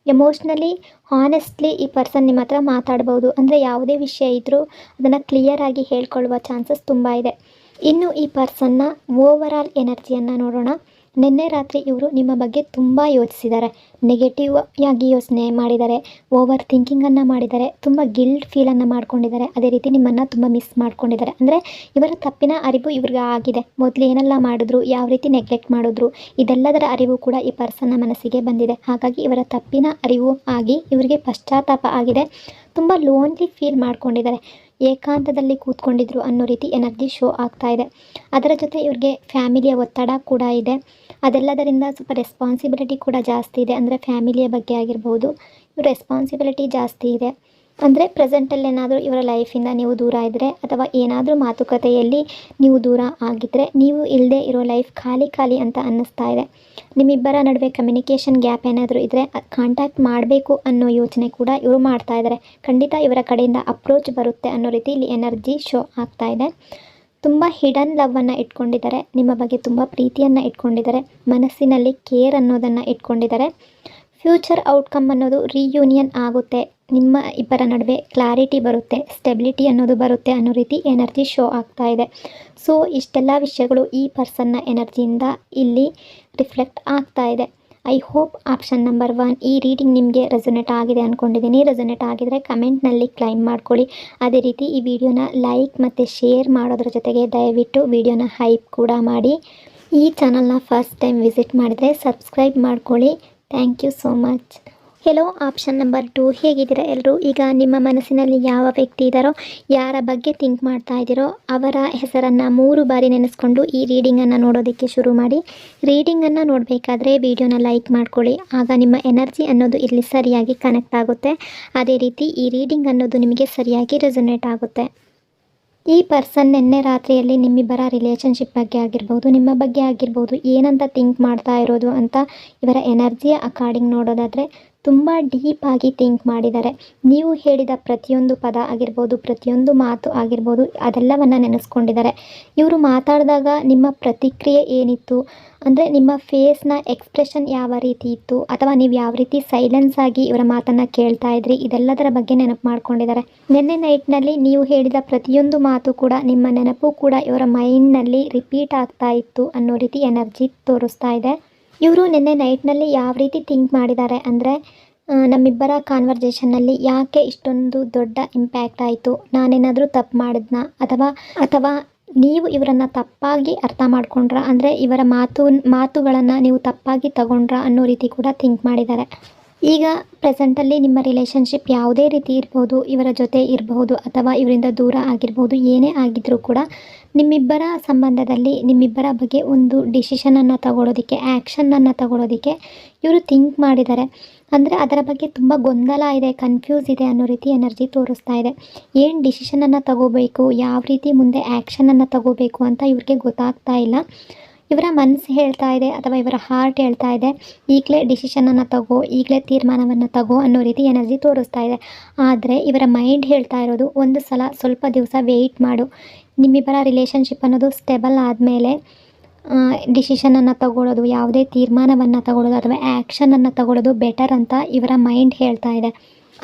ಎಮೋಷ್ನಲಿ ಹಾನೆಸ್ಟ್ಲಿ ಈ ಪರ್ಸನ್ ನಿಮ್ಮ ಹತ್ರ ಮಾತಾಡ್ಬೋದು. ಅಂದರೆ ಯಾವುದೇ ವಿಷಯ ಇದ್ದರೂ ಅದನ್ನು ಕ್ಲಿಯರಾಗಿ ಹೇಳ್ಕೊಳ್ಳುವ ಚಾನ್ಸಸ್ ತುಂಬ ಇದೆ. ಇನ್ನು ಈ ಪರ್ಸನ್ನ ಓವರಾಲ್ ಎನರ್ಜಿಯನ್ನು ನೋಡೋಣ. ನಿನ್ನೆ ರಾತ್ರಿ ಇವರು ನಿಮ್ಮ ಬಗ್ಗೆ ತುಂಬ ಯೋಚಿಸಿದ್ದಾರೆ, ನೆಗೆಟಿವ್ ಆಗಿ ಯೋಚನೆ ಮಾಡಿದ್ದಾರೆ, ಓವರ್ ಥಿಂಕಿಂಗನ್ನು ಮಾಡಿದ್ದಾರೆ, ತುಂಬ ಗಿಲ್ಟ್ ಫೀಲನ್ನು ಮಾಡ್ಕೊಂಡಿದ್ದಾರೆ. ಅದೇ ರೀತಿ ನಿಮ್ಮನ್ನು ತುಂಬ ಮಿಸ್ ಮಾಡ್ಕೊಂಡಿದ್ದಾರೆ. ಅಂದರೆ ಇವರ ತಪ್ಪಿನ ಅರಿವು ಇವ್ರಿಗೆ ಆಗಿದೆ. ಮೊದಲು ಏನೆಲ್ಲ ಮಾಡಿದ್ರು, ಯಾವ ರೀತಿ ನೆಗ್ಲೆಕ್ಟ್ ಮಾಡಿದ್ರು, ಇದೆಲ್ಲದರ ಅರಿವು ಕೂಡ ಈ ಪರ್ಸನ್ನ ಮನಸ್ಸಿಗೆ ಬಂದಿದೆ. ಹಾಗಾಗಿ ಇವರ ತಪ್ಪಿನ ಅರಿವು ಆಗಿ ಇವರಿಗೆ ಪಶ್ಚಾತ್ತಾಪ ಆಗಿದೆ. ತುಂಬ ಲೋನ್ಲಿ ಫೀಲ್ ಮಾಡ್ಕೊಂಡಿದ್ದಾರೆ, ಏಕಾಂತದಲ್ಲಿ ಕೂತ್ಕೊಂಡಿದ್ರು ಅನ್ನೋ ರೀತಿ ಎನರ್ಜಿ ಶೋ ಆಗ್ತಾ ಇದೆ. ಅದರ ಜೊತೆ ಇವ್ರಿಗೆ ಫ್ಯಾಮಿಲಿಯ ಒತ್ತಡ ಕೂಡ ಇದೆ. ಅದೆಲ್ಲದರಿಂದ ಸ್ವಲ್ಪ ರೆಸ್ಪಾನ್ಸಿಬಿಲಿಟಿ ಕೂಡ ಜಾಸ್ತಿ ಇದೆ. ಅಂದರೆ ಫ್ಯಾಮಿಲಿಯ ಬಗ್ಗೆ ಆಗಿರ್ಬೋದು, ಇವ್ರ ರೆಸ್ಪಾನ್ಸಿಬಿಲಿಟಿ ಜಾಸ್ತಿ ಇದೆ. ಅಂದರೆ ಪ್ರೆಸೆಂಟಲ್ಲಿ ಏನಾದರೂ ಇವರ ಲೈಫಿಂದ ನೀವು ದೂರ ಇದ್ದರೆ ಅಥವಾ ಏನಾದರೂ ಮಾತುಕತೆಯಲ್ಲಿ ನೀವು ದೂರ ಆಗಿದ್ದರೆ, ನೀವು ಇಲ್ಲದೆ ಇರೋ ಲೈಫ್ ಖಾಲಿ ಖಾಲಿ ಅಂತ ಅನ್ನಿಸ್ತಾ ಇದೆ. ನಿಮ್ಮಿಬ್ಬರ ನಡುವೆ ಕಮ್ಯುನಿಕೇಷನ್ ಗ್ಯಾಪ್ ಏನಾದರೂ ಇದ್ದರೆ ಕಾಂಟ್ಯಾಕ್ಟ್ ಮಾಡಬೇಕು ಅನ್ನೋ ಯೋಚನೆ ಕೂಡ ಇವರು ಮಾಡ್ತಾ ಇದ್ದಾರೆ. ಖಂಡಿತ ಇವರ ಕಡೆಯಿಂದ ಅಪ್ರೋಚ್ ಬರುತ್ತೆ ಅನ್ನೋ ರೀತಿ ಇಲ್ಲಿ ಎನರ್ಜಿ ಶೋ ಆಗ್ತಾ ಇದೆ. ತುಂಬ ಹಿಡನ್ ಲವ್ವನ್ನು ಇಟ್ಕೊಂಡಿದ್ದಾರೆ, ನಿಮ್ಮ ಬಗ್ಗೆ ತುಂಬ ಪ್ರೀತಿಯನ್ನು ಇಟ್ಕೊಂಡಿದ್ದಾರೆ, ಮನಸ್ಸಿನಲ್ಲಿ ಕೇರ್ ಅನ್ನೋದನ್ನು ಇಟ್ಕೊಂಡಿದ್ದಾರೆ. ಫ್ಯೂಚರ್ ಔಟ್ಕಮ್ ಅನ್ನೋದು ರಿಯೂನಿಯನ್ ಆಗುತ್ತೆ, ನಿಮ್ಮ ಇಬ್ಬರ ನಡುವೆ ಕ್ಲಾರಿಟಿ ಬರುತ್ತೆ, ಸ್ಟೆಬಿಲಿಟಿ ಅನ್ನೋದು ಬರುತ್ತೆ ಅನ್ನೋ ರೀತಿ ಎನರ್ಜಿ ಶೋ ಆಗ್ತಾ ಇದೆ. ಸೊ ಇಷ್ಟೆಲ್ಲ ವಿಷಯಗಳು ಈ ಪರ್ಸನ್ನ ಎನರ್ಜಿಯಿಂದ ಇಲ್ಲಿ ರಿಫ್ಲೆಕ್ಟ್ ಆಗ್ತಾ ಇದೆ. ಐ ಹೋಪ್ ಆಪ್ಷನ್ ನಂಬರ್ 1 ಈ ರೀಡಿಂಗ್ ನಿಮಗೆ ರೆಸೊನೇಟ್ ಆಗಿದೆ ಅಂದ್ಕೊಂಡಿದ್ದೀನಿ. ರೆಸೊನೇಟ್ ಆಗಿದರೆ ಕಮೆಂಟ್ನಲ್ಲಿ ಕ್ಲೈಮ್ ಮಾಡ್ಕೊಳ್ಳಿ. ಅದೇ ರೀತಿ ಈ ವಿಡಿಯೋನ ಲೈಕ್ ಮತ್ತು ಶೇರ್ ಮಾಡೋದ್ರ ಜೊತೆಗೆ ದಯವಿಟ್ಟು ವಿಡಿಯೋನ ಹೈಪ್ ಕೂಡ ಮಾಡಿ. ಈ ಚಾನಲ್ನ ಫಸ್ಟ್ ಟೈಮ್ ವಿಸಿಟ್ ಮಾಡಿದರೆ ಸಬ್ಸ್ಕ್ರೈಬ್ ಮಾಡ್ಕೊಳ್ಳಿ. Thank you so much. Hello option number 2, ಹೇಗಿದ್ದೀರಾ ಎಲ್ಲರೂ? ಈಗ ನಿಮ್ಮ ಮನಸ್ಸಿನಲ್ಲಿ ಯಾವ ವ್ಯಕ್ತಿ ಇದ್ದಾರೋ, ಯಾರ ಬಗ್ಗೆ ಥಿಂಕ್ ಮಾಡ್ತಾ ಇದ್ದೀರೋ ಅವರ ಹೆಸರನ್ನು 3 ಬಾರಿ ನೆನೆಸ್ಕೊಂಡು ಈ ರೀಡಿಂಗನ್ನು ನೋಡೋದಕ್ಕೆ ಶುರು ಮಾಡಿ. ರೀಡಿಂಗನ್ನು ನೋಡಬೇಕಾದ್ರೆ ವಿಡಿಯೋನ ಲೈಕ್ ಮಾಡ್ಕೊಳ್ಳಿ, ಆಗ ನಿಮ್ಮ ಎನರ್ಜಿ ಅನ್ನೋದು ಇಲ್ಲಿ ಸರಿಯಾಗಿ ಕನೆಕ್ಟ್ ಆಗುತ್ತೆ. ಅದೇ ರೀತಿ ಈ ರೀಡಿಂಗ್ ಅನ್ನೋದು ನಿಮಗೆ ಸರಿಯಾಗಿ ರೆಸೊನೇಟ್ ಆಗುತ್ತೆ. ಈ ಪರ್ಸನ್ ನಿನ್ನೆ ರಾತ್ರಿಯಲ್ಲಿ ನಿಮ್ಮಿಬ್ಬರ ರಿಲೇಷನ್ಶಿಪ್ ಬಗ್ಗೆ ಆಗಿರ್ಬೋದು, ನಿಮ್ಮ ಬಗ್ಗೆ ಆಗಿರ್ಬೋದು, ಏನಂತ ಥಿಂಕ್ ಮಾಡ್ತಾ ಇರೋದು ಅಂತ ಇವರ ಎನರ್ಜಿಯ ಅಕಾರ್ಡಿಂಗ್ ನೋಡೋದಾದರೆ ತುಂಬ ಡೀಪಾಗಿ ಥಿಂಕ್ ಮಾಡಿದ್ದಾರೆ. ನೀವು ಹೇಳಿದ ಪ್ರತಿಯೊಂದು ಪದ ಆಗಿರ್ಬೋದು, ಪ್ರತಿಯೊಂದು ಮಾತು ಆಗಿರ್ಬೋದು, ಅದೆಲ್ಲವನ್ನು ನೆನೆಸ್ಕೊಂಡಿದ್ದಾರೆ. ಇವರು ಮಾತಾಡಿದಾಗ ನಿಮ್ಮ ಪ್ರತಿಕ್ರಿಯೆ ಏನಿತ್ತು, ಅಂದರೆ ನಿಮ್ಮ ಫೇಸ್ನ ಎಕ್ಸ್ಪ್ರೆಷನ್ ಯಾವ ರೀತಿ ಇತ್ತು, ಅಥವಾ ನೀವು ಯಾವ ರೀತಿ ಸೈಲೆನ್ಸ್ ಆಗಿ ಇವರ ಮಾತನ್ನು ಕೇಳ್ತಾ ಇದ್ರಿ, ಇದೆಲ್ಲದರ ಬಗ್ಗೆ ನೆನಪು ಮಾಡ್ಕೊಂಡಿದ್ದಾರೆ. ನಿನ್ನೆ ನೈಟ್ನಲ್ಲಿ ನೀವು ಹೇಳಿದ ಪ್ರತಿಯೊಂದು ಮಾತು ಕೂಡ, ನಿಮ್ಮ ನೆನಪು ಕೂಡ ಇವರ ಮೈಂಡ್ನಲ್ಲಿ ರಿಪೀಟ್ ಆಗ್ತಾ ಇತ್ತು ಅನ್ನೋ ರೀತಿ ಎನರ್ಜಿ ತೋರಿಸ್ತಾ ಇದೆ. ಇವರು ನಿನ್ನೆ ನೈಟ್ನಲ್ಲಿ ಯಾವ ರೀತಿ ಥಿಂಕ್ ಮಾಡಿದ್ದಾರೆ ಅಂದರೆ, ನಮ್ಮಿಬ್ಬರ ಕಾನ್ವರ್ಜೇಷನ್ನಲ್ಲಿ ಯಾಕೆ ಇಷ್ಟೊಂದು ದೊಡ್ಡ ಇಂಪ್ಯಾಕ್ಟ್ ಆಯಿತು, ನಾನೇನಾದರೂ ತಪ್ಪು ಮಾಡಿದ್ನಾ, ಅಥವಾ ನೀವು ಇವರನ್ನು ತಪ್ಪಾಗಿ ಅರ್ಥ ಮಾಡ್ಕೊಂಡ್ರಾ, ಅಂದರೆ ಇವರ ಮಾತುಗಳನ್ನು ನೀವು ತಪ್ಪಾಗಿ ತಗೊಂಡ್ರಾ ಅನ್ನೋ ರೀತಿ ಕೂಡ ಥಿಂಕ್ ಮಾಡಿದ್ದಾರೆ. ಈಗ ಪ್ರೆಸೆಂಟಲ್ಲಿ ನಿಮ್ಮ ರಿಲೇಷನ್ಶಿಪ್ ಯಾವುದೇ ರೀತಿ ಇರ್ಬೋದು, ಇವರ ಜೊತೆ ಇರಬಹುದು ಅಥವಾ ಇವರಿಂದ ದೂರ ಆಗಿರ್ಬೋದು, ಏನೇ ಆಗಿದ್ರೂ ಕೂಡ ನಿಮ್ಮಿಬ್ಬರ ಸಂಬಂಧದಲ್ಲಿ ನಿಮ್ಮಿಬ್ಬರ ಬಗ್ಗೆ ಒಂದು ಡಿಸಿಷನನ್ನು ತಗೊಳ್ಳೋದಕ್ಕೆ, ಆ್ಯಕ್ಷನನ್ನು ತಗೊಳ್ಳೋದಕ್ಕೆ ಇವರು ಥಿಂಕ್ ಮಾಡಿದ್ದಾರೆ. ಅಂದರೆ ಅದರ ಬಗ್ಗೆ ತುಂಬ ಗೊಂದಲ ಇದೆ, ಕನ್ಫ್ಯೂಸ್ ಇದೆ ಅನ್ನೋ ರೀತಿ ಎನರ್ಜಿ ತೋರಿಸ್ತಾ ಇದೆ. ಏನು ಡಿಸಿಷನನ್ನು ತಗೋಬೇಕು, ಯಾವ ರೀತಿ ಮುಂದೆ ಆ್ಯಕ್ಷನನ್ನು ತಗೋಬೇಕು ಅಂತ ಇವ್ರಿಗೆ ಗೊತ್ತಾಗ್ತಾ ಇಲ್ಲ. ಇವರ ಮನಸ್ಸು ಹೇಳ್ತಾ ಇದೆ ಅಥವಾ ಇವರ ಹಾರ್ಟ್ ಹೇಳ್ತಾ ಇದೆ, ಈಗಲೇ ಡಿಸಿಷನನ್ನು ತಗೋ, ಈಗಲೇ ತೀರ್ಮಾನವನ್ನು ತಗೋ ಅನ್ನೋ ರೀತಿ ಎನರ್ಜಿ ತೋರಿಸ್ತಾ ಇದೆ. ಆದರೆ ಇವರ ಮೈಂಡ್ ಹೇಳ್ತಾ ಇರೋದು, ಒಂದು ಸಲ ಸ್ವಲ್ಪ ದಿವಸ ವೆಯ್ಟ್ ಮಾಡು, ನಿಮ್ಮಿಬ್ಬರ ರಿಲೇಷನ್ಶಿಪ್ ಅನ್ನೋದು ಸ್ಟೇಬಲ್ ಆದಮೇಲೆ ಡಿಸಿಷನನ್ನು ತಗೊಳ್ಳೋದು, ಯಾವುದೇ ತೀರ್ಮಾನವನ್ನು ತಗೊಳ್ಳೋದು ಅಥವಾ ಆ್ಯಕ್ಷನನ್ನು ತಗೊಳ್ಳೋದು ಬೆಟರ್ ಅಂತ ಇವರ ಮೈಂಡ್ ಹೇಳ್ತಾ ಇದೆ.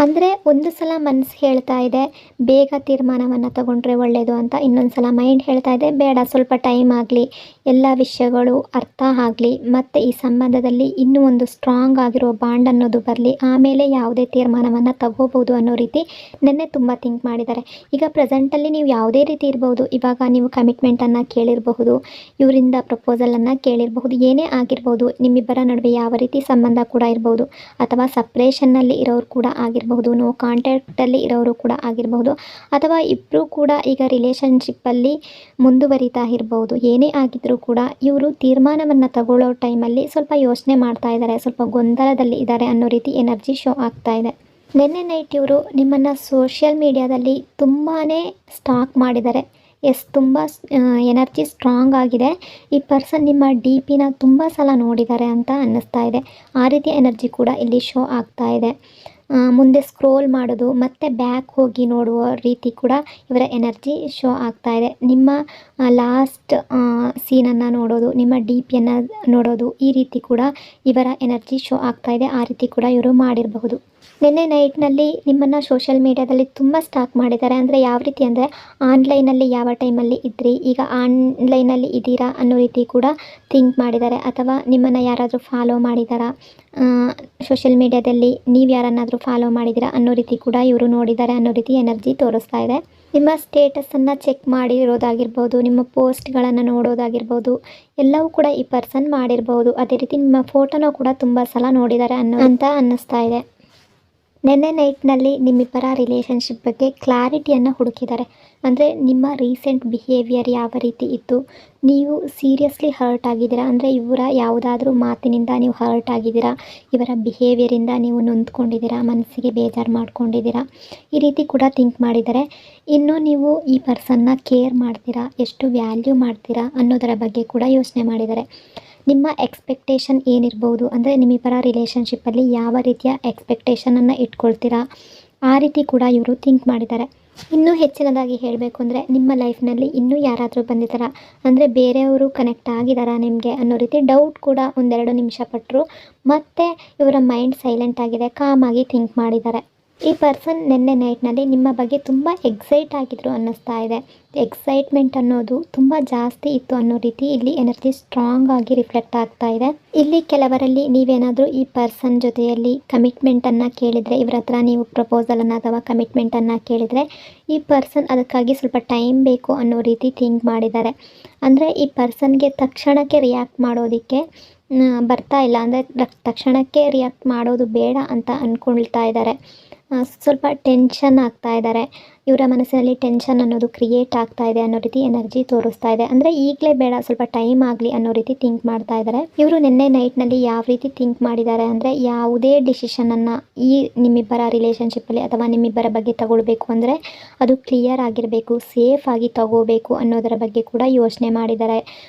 ಅಂದರೆ ಒಂದು ಸಲ ಮನಸ್ಸು ಹೇಳ್ತಾ ಇದೆ ಬೇಗ ತೀರ್ಮಾನವನ್ನು ತಗೊಂಡ್ರೆ ಒಳ್ಳೆಯದು ಅಂತ, ಇನ್ನೊಂದು ಸಲ ಮೈಂಡ್ ಹೇಳ್ತಾ ಇದೆ ಬೇಡ, ಸ್ವಲ್ಪ ಟೈಮ್ ಆಗಲಿ, ಎಲ್ಲ ವಿಷಯಗಳು ಅರ್ಥ ಆಗಲಿ, ಮತ್ತು ಈ ಸಂಬಂಧದಲ್ಲಿ ಇನ್ನೂ ಒಂದು ಸ್ಟ್ರಾಂಗ್ ಆಗಿರೋ ಬಾಂಡ್ ಅನ್ನೋದು ಬರಲಿ, ಆಮೇಲೆ ಯಾವುದೇ ತೀರ್ಮಾನವನ್ನು ತಗೋಬೋದು ಅನ್ನೋ ರೀತಿ ನಿನ್ನೆ ತುಂಬ ಥಿಂಕ್ ಮಾಡಿದ್ದಾರೆ. ಈಗ ಪ್ರೆಸೆಂಟಲ್ಲಿ ನೀವು ಯಾವುದೇ ರೀತಿ ಇರ್ಬೋದು, ಇವಾಗ ನೀವು ಕಮಿಟ್ಮೆಂಟನ್ನು ಕೇಳಿರಬಹುದು, ಇವರಿಂದ ಪ್ರಪೋಸಲನ್ನು ಕೇಳಿರಬಹುದು, ಏನೇ ಆಗಿರ್ಬೋದು, ನಿಮ್ಮಿಬ್ಬರ ನಡುವೆ ಯಾವ ರೀತಿ ಸಂಬಂಧ ಕೂಡ ಇರ್ಬೋದು, ಅಥವಾ ಸಪ್ರೇಷನ್ನಲ್ಲಿ ಇರೋರು ಕೂಡ ಆಗಿರ್ಬೋದು, ನೋ ಕಾಂಟ್ಯಾಕ್ಟಲ್ಲಿ ಇರೋರು ಕೂಡ ಆಗಿರಬಹುದು, ಅಥವಾ ಇಬ್ಬರು ಕೂಡ ಈಗ ರಿಲೇಷನ್ಶಿಪ್ಪಲ್ಲಿ ಮುಂದುವರಿತಾ ಇರ್ಬೋದು, ಏನೇ ಆಗಿದ್ರೂ ಕೂಡ ಇವರು ತೀರ್ಮಾನವನ್ನು ತಗೊಳ್ಳೋ ಟೈಮಲ್ಲಿ ಸ್ವಲ್ಪ ಯೋಚನೆ ಮಾಡ್ತಾ ಇದ್ದಾರೆ, ಸ್ವಲ್ಪ ಗೊಂದಲದಲ್ಲಿ ಇದ್ದಾರೆ ಅನ್ನೋ ರೀತಿ ಎನರ್ಜಿ ಶೋ ಆಗ್ತಾ ಇದೆ. ನಿನ್ನೆ ನೈಟ್ ಇವರು ನಿಮ್ಮನ್ನು ಸೋಷಿಯಲ್ ಮೀಡಿಯಾದಲ್ಲಿ ತುಂಬಾ ಸ್ಟಾಕ್ ಮಾಡಿದ್ದಾರೆ. ತುಂಬ ಎನರ್ಜಿ ಸ್ಟ್ರಾಂಗ್ ಆಗಿದೆ. ಈ ಪರ್ಸನ್ ನಿಮ್ಮ ಡಿ ಪಿನ ತುಂಬ ಸಲ ನೋಡಿದ್ದಾರೆ ಅಂತ ಅನ್ನಿಸ್ತಾ ಇದೆ. ಆ ರೀತಿಯ ಎನರ್ಜಿ ಕೂಡ ಇಲ್ಲಿ ಶೋ ಆಗ್ತಾ ಇದೆ. ಮುಂದೆ ಸ್ಕ್ರೋಲ್ ಮಾಡೋದು ಮತ್ತು ಬ್ಯಾಕ್ ಹೋಗಿ ನೋಡುವ ರೀತಿ ಕೂಡ ಇವರ ಎನರ್ಜಿ ಶೋ ಆಗ್ತಾ ಇದೆ. ನಿಮ್ಮ ಲಾಸ್ಟ್ ಸೀನನ್ನು ನೋಡೋದು, ನಿಮ್ಮ ಡಿ ಪಿಯನ್ನು ನೋಡೋದು, ಈ ರೀತಿ ಕೂಡ ಇವರ ಎನರ್ಜಿ ಶೋ ಆಗ್ತಾ ಇದೆ. ಆ ರೀತಿ ಕೂಡ ಇವರು ಮಾಡಿರಬಹುದು. ನಿನ್ನೆ ನೈಟ್ನಲ್ಲಿ ನಿಮ್ಮನ್ನು ಸೋಷಿಯಲ್ ಮೀಡಿಯಾದಲ್ಲಿ ತುಂಬ ಸ್ಟಾಕ್ ಮಾಡಿದ್ದಾರೆ. ಅಂದರೆ ಯಾವ ರೀತಿ ಅಂದರೆ, ಆನ್ಲೈನಲ್ಲಿ ಯಾವ ಟೈಮಲ್ಲಿ ಇದ್ರಿ, ಈಗ ಆನ್ಲೈನಲ್ಲಿ ಇದ್ದೀರಾ ಅನ್ನೋ ರೀತಿ ಕೂಡ ಥಿಂಕ್ ಮಾಡಿದ್ದಾರೆ. ಅಥವಾ ನಿಮ್ಮನ್ನು ಯಾರಾದರೂ ಫಾಲೋ ಮಾಡಿದಾರಾ, ಸೋಷಿಯಲ್ ಮೀಡಿಯಾದಲ್ಲಿ ನೀವು ಯಾರನ್ನಾದರೂ ಫಾಲೋ ಮಾಡಿದ್ದೀರಾ ಅನ್ನೋ ರೀತಿ ಕೂಡ ಇವರು ನೋಡಿದ್ದಾರೆ ಅನ್ನೋ ರೀತಿ ಎನರ್ಜಿ ತೋರಿಸ್ತಾ ಇದೆ. ನಿಮ್ಮ ಸ್ಟೇಟಸನ್ನು ಚೆಕ್ ಮಾಡಿರೋದಾಗಿರ್ಬೋದು, ನಿಮ್ಮ ಪೋಸ್ಟ್ಗಳನ್ನು ನೋಡೋದಾಗಿರ್ಬೋದು, ಎಲ್ಲವೂ ಕೂಡ ಈ ಪರ್ಸನ್ ಮಾಡಿರ್ಬೋದು. ಅದೇ ರೀತಿ ನಿಮ್ಮ ಫೋಟೋನ ಕೂಡ ತುಂಬ ಸಲ ನೋಡಿದ್ದಾರೆ ಅಂತ ಅನ್ನಿಸ್ತಾ ಇದೆ. ನೆನ್ನೆ ನೈಟ್ನಲ್ಲಿ ನಿಮ್ಮಿಬ್ಬರ ರಿಲೇಷನ್ಶಿಪ್ ಬಗ್ಗೆ ಕ್ಲಾರಿಟಿಯನ್ನು ಹುಡುಕಿದ್ದಾರೆ. ಅಂದರೆ ನಿಮ್ಮ ರೀಸೆಂಟ್ ಬಿಹೇವಿಯರ್ ಯಾವ ರೀತಿ ಇತ್ತು, ನೀವು ಸೀರಿಯಸ್ಲಿ ಹರ್ಟ್ ಆಗಿದ್ದೀರಾ, ಅಂದರೆ ಇವರ ಯಾವುದಾದ್ರೂ ಮಾತಿನಿಂದ ನೀವು ಹರ್ಟ್ ಆಗಿದ್ದೀರಾ, ಇವರ ಬಿಹೇವಿಯರಿಂದ ನೀವು ನೊಂದ್ಕೊಂಡಿದ್ದೀರಾ, ಮನಸ್ಸಿಗೆ ಬೇಜಾರು ಮಾಡ್ಕೊಂಡಿದ್ದೀರಾ, ಈ ರೀತಿ ಕೂಡ ಥಿಂಕ್ ಮಾಡಿದ್ದಾರೆ. ಇನ್ನು ನೀವು ಈ ಪರ್ಸನ್ನ ಕೇರ್ ಮಾಡ್ತೀರಾ, ಎಷ್ಟು ವ್ಯಾಲ್ಯೂ ಮಾಡ್ತೀರಾ ಅನ್ನೋದರ ಬಗ್ಗೆ ಕೂಡ ಯೋಚನೆ ಮಾಡಿದ್ದಾರೆ. ನಿಮ್ಮ ಎಕ್ಸ್ಪೆಕ್ಟೇಷನ್ ಏನಿರ್ಬೋದು, ಅಂದರೆ ನಿಮ್ಮಿಬ್ಬರ ರಿಲೇಷನ್ಶಿಪ್ಪಲ್ಲಿ ಯಾವ ರೀತಿಯ ಎಕ್ಸ್ಪೆಕ್ಟೇಷನನ್ನು ಇಟ್ಕೊಳ್ತೀರಾ, ಆ ರೀತಿ ಕೂಡ ಇವರು ಥಿಂಕ್ ಮಾಡಿದ್ದಾರೆ. ಇನ್ನೂ ಹೆಚ್ಚಿನದಾಗಿ ಹೇಳಬೇಕು ಅಂದರೆ ನಿಮ್ಮ ಲೈಫ್ನಲ್ಲಿ ಇನ್ನೂ ಯಾರಾದರೂ ಬಂದಿದ್ದಾರಾ, ಅಂದರೆ ಬೇರೆಯವರು ಕನೆಕ್ಟ್ ಆಗಿದ್ದಾರಾ ನಿಮಗೆ ಅನ್ನೋ ರೀತಿ ಡೌಟ್ ಕೂಡ ಒಂದೆರಡು ನಿಮಿಷ ಪಟ್ಟರು. ಮತ್ತು ಇವರ ಮೈಂಡ್ ಸೈಲೆಂಟ್ ಆಗಿದೆ, ಕಾಮಾಗಿ ಥಿಂಕ್ ಮಾಡಿದ್ದಾರೆ. ಈ ಪರ್ಸನ್ ನಿನ್ನೆ ನೈಟ್ನಲ್ಲಿ ನಿಮ್ಮ ಬಗ್ಗೆ ತುಂಬ ಎಕ್ಸೈಟ್ ಆಗಿದ್ರು ಅನ್ನಿಸ್ತಾ ಇದೆ. ಎಕ್ಸೈಟ್ಮೆಂಟ್ ಅನ್ನೋದು ತುಂಬ ಜಾಸ್ತಿ ಇತ್ತು ಅನ್ನೋ ರೀತಿ ಇಲ್ಲಿ ಎನರ್ಜಿ ಸ್ಟ್ರಾಂಗ್ ಆಗಿ ರಿಫ್ಲೆಕ್ಟ್ ಆಗ್ತಾ ಇದೆ. ಇಲ್ಲಿ ಕೆಲವರಲ್ಲಿ ನೀವೇನಾದರೂ ಈ ಪರ್ಸನ್ ಜೊತೆಯಲ್ಲಿ ಕಮಿಟ್ಮೆಂಟನ್ನು ಕೇಳಿದರೆ, ಇವರ ಹತ್ರ ನೀವು ಪ್ರಪೋಸಲನ್ನು ಅಥವಾ ಕಮಿಟ್ಮೆಂಟನ್ನು ಕೇಳಿದರೆ ಈ ಪರ್ಸನ್ ಅದಕ್ಕಾಗಿ ಸ್ವಲ್ಪ ಟೈಮ್ ಬೇಕು ಅನ್ನೋ ರೀತಿ ಥಿಂಕ್ ಮಾಡಿದ್ದಾರೆ. ಅಂದರೆ ಈ ಪರ್ಸನ್ಗೆ ತಕ್ಷಣಕ್ಕೆ ರಿಯಾಕ್ಟ್ ಮಾಡೋದಕ್ಕೆ ಬರ್ತಾ ಇಲ್ಲ, ಅಂದರೆ ತಕ್ಷಣಕ್ಕೆ ರಿಯಾಕ್ಟ್ ಮಾಡೋದು ಬೇಡ ಅಂತ ಅಂದ್ಕೊಳ್ತಾ ಇದ್ದಾರೆ. ಸ್ವಲ್ಪ ಟೆನ್ಷನ್ ಆಗ್ತಾ ಇದ್ದಾರೆ. ಇವರ ಮನಸ್ಸಿನಲ್ಲಿ ಟೆನ್ಷನ್ ಅನ್ನೋದು ಕ್ರಿಯೇಟ್ ಆಗ್ತಾ ಇದೆ ಅನ್ನೋ ರೀತಿ ಎನರ್ಜಿ ತೋರಿಸ್ತಾ ಇದೆ. ಅಂದರೆ ಈಗಲೇ ಬೇಡ, ಸ್ವಲ್ಪ ಟೈಮ್ ಆಗಲಿ ಅನ್ನೋ ರೀತಿ ಥಿಂಕ್ ಮಾಡ್ತಾ ಇದ್ದಾರೆ. ಇವರು ನಿನ್ನೆ ನೈಟ್ನಲ್ಲಿ ಯಾವ ರೀತಿ ಥಿಂಕ್ ಮಾಡಿದ್ದಾರೆ ಅಂದರೆ, ಯಾವುದೇ ಡಿಸಿಷನನ್ನು ಈ ನಿಮ್ಮಿಬ್ಬರ ರಿಲೇಷನ್ಶಿಪ್ಪಲ್ಲಿ ಅಥವಾ ನಿಮ್ಮಿಬ್ಬರ ಬಗ್ಗೆ ತಗೊಳ್ಬೇಕು ಅಂದರೆ ಅದು ಕ್ಲಿಯರ್ ಆಗಿರಬೇಕು, ಸೇಫ್ ಆಗಿ ತಗೋಬೇಕು ಅನ್ನೋದರ ಬಗ್ಗೆ ಕೂಡ ಯೋಚನೆ ಮಾಡಿದ್ದಾರೆ.